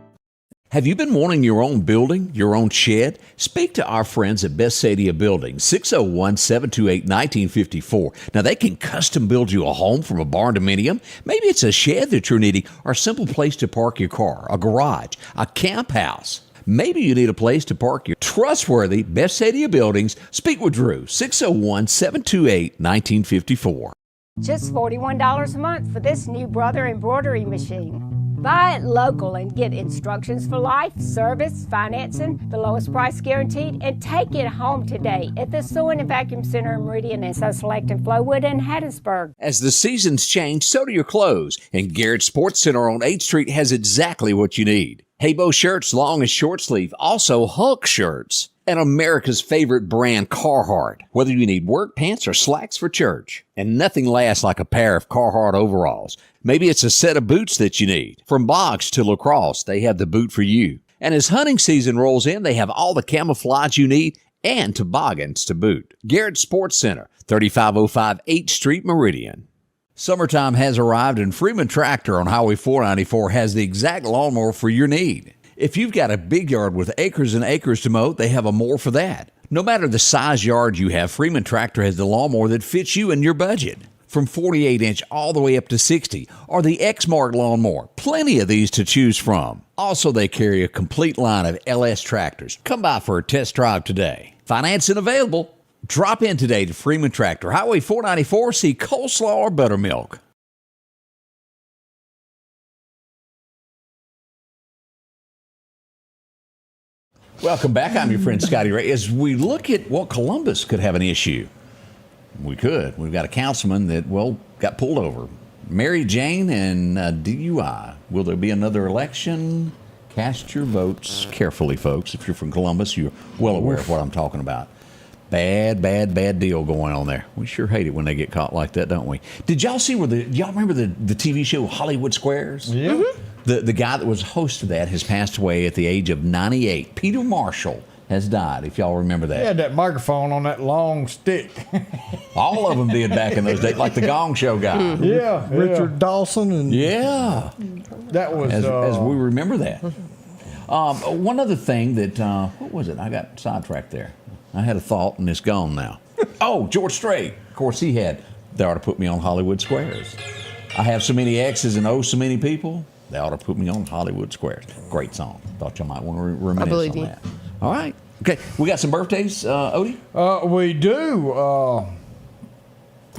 Have you been wanting your own building, your own shed? Speak to our friends at Bessadia Building, 601-728-1954. Now, they can custom build you a home from a barn dominium. Maybe it's a shed that you're needing, or a simple place to park your car, a garage, a camp house. Maybe you need a place to park your trustworthy Bessadia Buildings. Speak with Drew, 601-728-1954. Just $41 a month for this new Brother embroidery machine. Buy it local and get instructions for life, service, financing, the lowest price guaranteed, and take it home today at the Sewing and Vacuum Center in Meridian and so select in Flowood and Hattiesburg. As the seasons change, so do your clothes, and Garrett Sports Center on 8th Street has exactly what you need. Haybo shirts, long and short sleeve, also Hulk shirts, and America's favorite brand, Carhartt. Whether you need work pants or slacks for church, and nothing lasts like a pair of Carhartt overalls. Maybe it's a set of boots that you need. From box to lacrosse, they have the boot for you. And as hunting season rolls in, they have all the camouflage you need and toboggans to boot. Garrett Sports Center, 3505 8th Street, Meridian. Summertime has arrived, and Freeman Tractor on Highway 494 has the exact lawnmower for your need. If you've got a big yard with acres and acres to mow, they have a mower for that. No matter the size yard you have, Freeman Tractor has the lawnmower that fits you and your budget. From 48-inch all the way up to 60, or the X-Mark lawnmower. Plenty of these to choose from. Also, they carry a complete line of LS tractors. Come by for a test drive today. Financing available. Drop in today to Freeman Tractor, Highway 494, see coleslaw or buttermilk. Welcome back. I'm your friend Scotty Ray. As we look at what Columbus could have an issue, we could. We've got a councilman that, got pulled over. Mary Jane and DUI. Will there be another election? Cast your votes carefully, folks. If you're from Columbus, you're well aware of what I'm talking about. Bad deal going on there. We sure hate it when they get caught like that, don't we? Did y'all see y'all remember the TV show Hollywood Squares? Yeah. Mm-hmm. The guy that was host of that has passed away at the age of 98. Peter Marshall has died, if y'all remember that. He had that microphone on that long stick. All of them did back in those days, like the Gong Show guy. Yeah. Richard Dawson. And yeah. That was... As we remember that. One other thing that, what was it? I got sidetracked there. I had a thought and it's gone now. Oh, George Strait. Of course, he had, they ought to put me on Hollywood Squares. I have so many exes and owe so many people, they ought to put me on Hollywood Squares. Great song. Thought y'all might want to reminisce on that. All right. Okay. We got some birthdays, Odie? We do.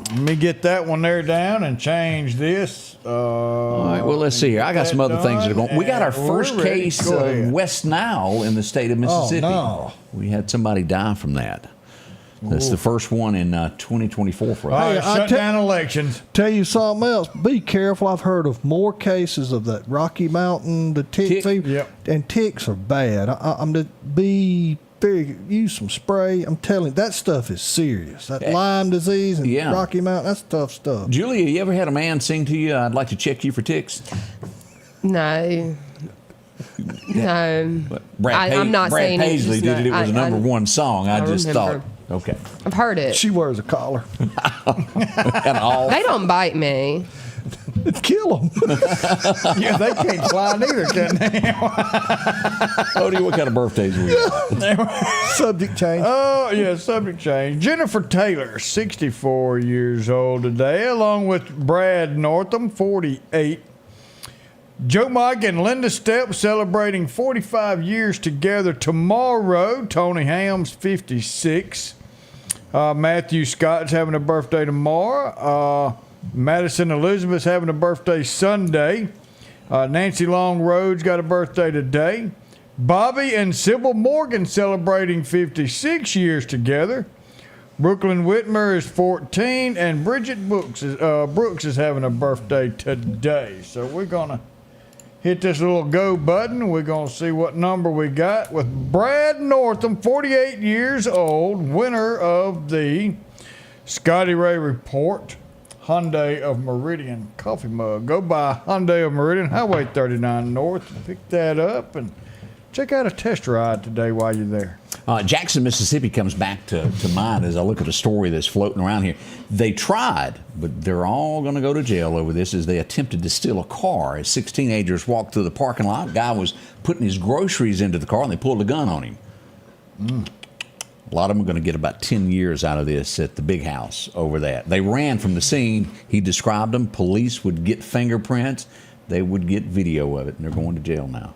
Let me get that one there down and change this. All right. Well, let's see here. I got some other things that are going. We got our first case of West Nile in the state of Mississippi. Oh, no. We had somebody die from that. That's the first one in 2024 for us. All right, shut down elections. Tell you something else. Be careful. I've heard of more cases of that Rocky Mountain, the tick fever. Yep. And ticks are bad. I'm to be very, use some spray. I'm telling you, that stuff is serious. That Lyme disease and Rocky Mountain, that's tough stuff. Julia, you ever had a man sing to you, I'd like to check you for ticks? No. No. I'm not Brad saying Paisley it's did it. It was a number one song. I just remember. thought, okay. I've heard it. She wears a collar. They don't bite me. Kill them. Yeah, they can't fly neither, can they? Odie, what kind of birthdays we got? Subject change. Oh, yeah, subject change. Jennifer Taylor, 64 years old today, along with Brad Northam, 48. Joe Mike and Linda Stepp celebrating 45 years together tomorrow. Tony Ham's 56. Matthew Scott's having a birthday tomorrow. Madison Elizabeth's having a birthday Sunday. Nancy Long Road's got a birthday today. Bobby and Sybil Morgan celebrating 56 years together. Brooklyn Whitmer is 14, and Bridget Brooks is having a birthday today. So we're going to hit this little go button. We're going to see what number we got with Brad Northam, 48 years old, winner of the Scotty Ray Report Hyundai of Meridian coffee mug. Go by Hyundai of Meridian, Highway 39 North. Pick that up and check out a test ride today while you're there. Jackson, Mississippi comes back to mind as I look at a story that's floating around here. They tried, but they're all going to go to jail over this as they attempted to steal a car. As 6 teenagers walked through the parking lot, a guy was putting his groceries into the car and they pulled a gun on him. A lot of them are going to get about 10 years out of this at the big house over that. They ran from the scene. He described them. Police would get fingerprints. They would get video of it, and they're going to jail now.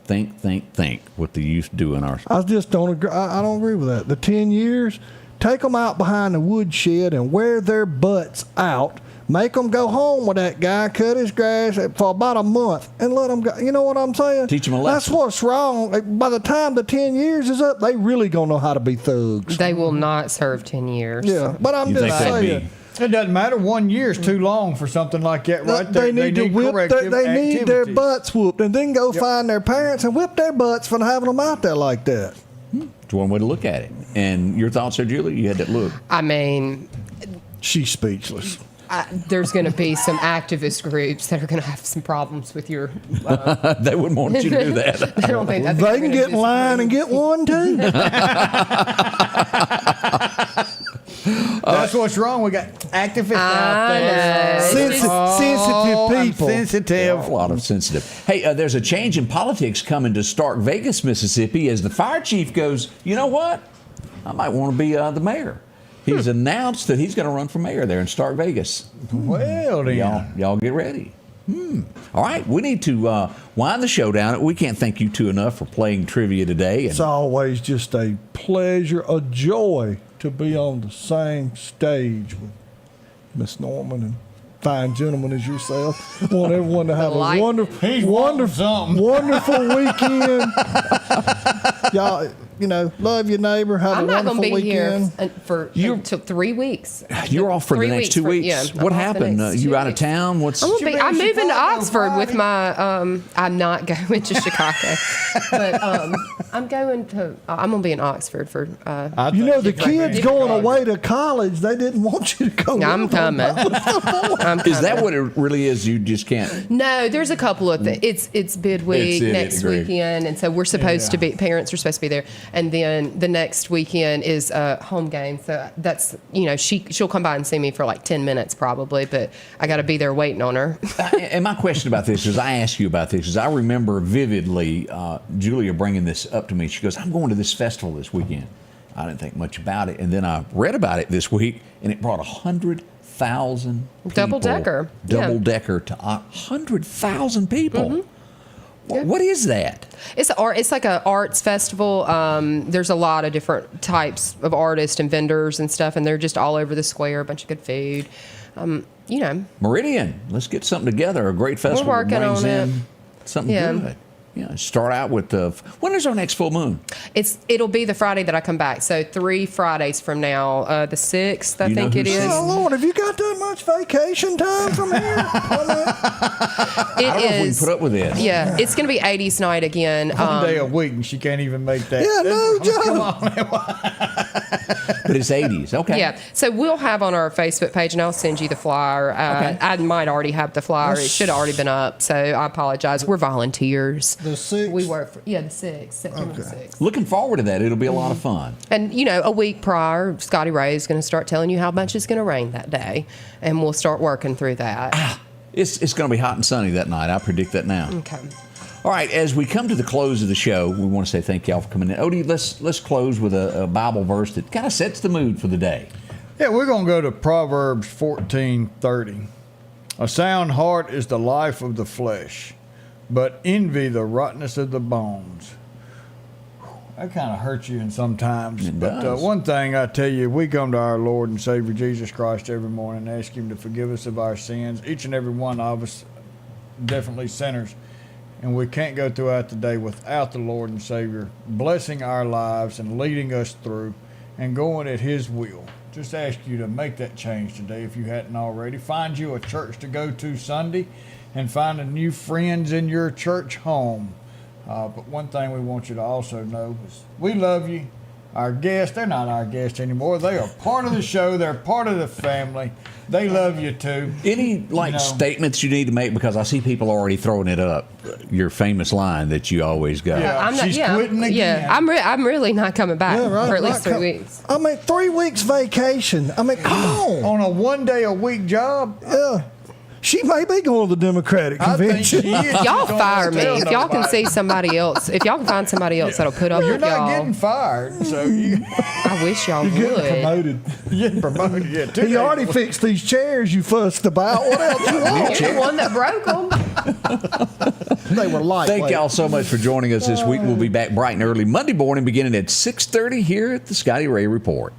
Think what the youth do in our... I just don't agree. I don't agree with that. The 10 years, take them out behind the woodshed and wear their butts out. Make them go home with that guy, cut his grass for about a month, and let them go. You know what I'm saying? Teach them a lesson. That's what's wrong. By the time the 10 years is up, they really going to know how to be thugs. They will not serve 10 years. Yeah, but I'm just saying... It doesn't matter. 1 year is too long for something like that right there. They need to whip they need their butts whooped and then go find their parents and whip their butts for having them out there like that. It's one way to look at it. And your thoughts there, Julie? You had that look. I mean... She's speechless. There's going to be some activist groups that are going to have some problems with your... they wouldn't want you to do that. I don't think they can get in line and get one, too. That's what's wrong. We got activists out there. Sensitive people. Sensitive. A lot of sensitive. Hey, there's a change in politics coming to Stark Vegas, Mississippi, as the fire chief goes, you know what? I might want to be the mayor. He's announced that he's going to run for mayor there in Stark Vegas. Well, then. Y'all get ready. All right, we need to wind the show down. We can't thank you two enough for playing trivia today. It's always just a pleasure, a joy to be on the same stage with Miss Norman and fine gentlemen as yourself. I want everyone to have a wonderful weekend. Y'all, love your neighbor. Have I'm a not wonderful going to be weekend. here until 3 weeks. You're off for the next 2 weeks. What happened? You out of town? I'm moving to Oxford with my. I'm not going to Chicago, but I'm going to be in Oxford for. The kids going away to college. They didn't want you to go. I'm coming. Is that what it really is? You just can't. No, there's a couple of things. It's bid week next weekend, and so we're supposed to be. Parents are supposed to be there, and then the next weekend is a home game. So that's she'll come by and see me for like 10 minutes probably, but I got to be there waiting on her. And my question about this is, I asked you about this, is I remember vividly Julia bringing this up to me. She goes, "I'm going to this festival this weekend." I didn't think much about it, and then I read about it this week, and it brought 100,000 people. Double-decker to 100,000 people. Mm-hmm. Yeah. What is that? It's art. It's like an arts festival. There's a lot of different types of artists and vendors and stuff, and they're just all over the square. A bunch of good food. Meridian, let's get something together. A great festival. We're working brings on in it. Something good. Yeah, start out with when is our next full moon? It'll be the Friday that I come back. So 3 Fridays from now, the 6th, I think it is. Oh Lord, have you got that much vacation time from here? I don't know if we can put up with this. Yeah, it's going to be 80s night again. One day a week, and she can't even make that. Yeah, no joke. But it's 80s, okay. Yeah, so we'll have on our Facebook page, and I'll send you the flyer. Okay. I might already have the flyer. It should have already been up, so I apologize. We're volunteers. The 6th? We work for, the 6th, September the 6th. Looking forward to that. It'll be a lot of fun. And, a week prior, Scotty Ray is going to start telling you how much it's going to rain that day, and we'll start working through that. It's going to be hot and sunny that night. I predict that now. Okay. All right, as we come to the close of the show, we want to say thank y'all for coming in. Odie, let's close with a Bible verse that kind of sets the mood for the day. Yeah, we're going to go to Proverbs 14:30. A sound heart is the life of the flesh, but envy the rottenness of the bones. That kind of hurts you in sometimes. But one thing I tell you, we come to our Lord and Savior Jesus Christ every morning and ask Him to forgive us of our sins. Each and every one of us, definitely sinners. And we can't go throughout the day without the Lord and Savior blessing our lives and leading us through and going at His will. Just ask you to make that change today if you hadn't already. Find you a church to go to Sunday and find a new friends in your church home. But one thing we want you to also know is we love you. Our guests, they're not our guests anymore. They are part of the show. They're part of the family. They love you too. Any statements you need to make, because I see people already throwing it up. Your famous line that you always go. Yeah, she's quitting again. Yeah, I'm really not coming back for at least 3 weeks. 3 weeks vacation. Come on. On a 1 day a week job. Yeah. She may be going to the Democratic convention. Y'all fire me if y'all can see somebody else. If y'all can find somebody else that'll put up You're with not y'all. getting fired, so I wish y'all would. Getting promoted. You're getting promoted. Yeah, he already fixed these chairs you fussed about. What else you want? You're the one that broke them. They were lightweight. Thank y'all so much for joining us this week. We'll be back bright and early Monday morning beginning at 6:30 here at the Scotty Ray Report.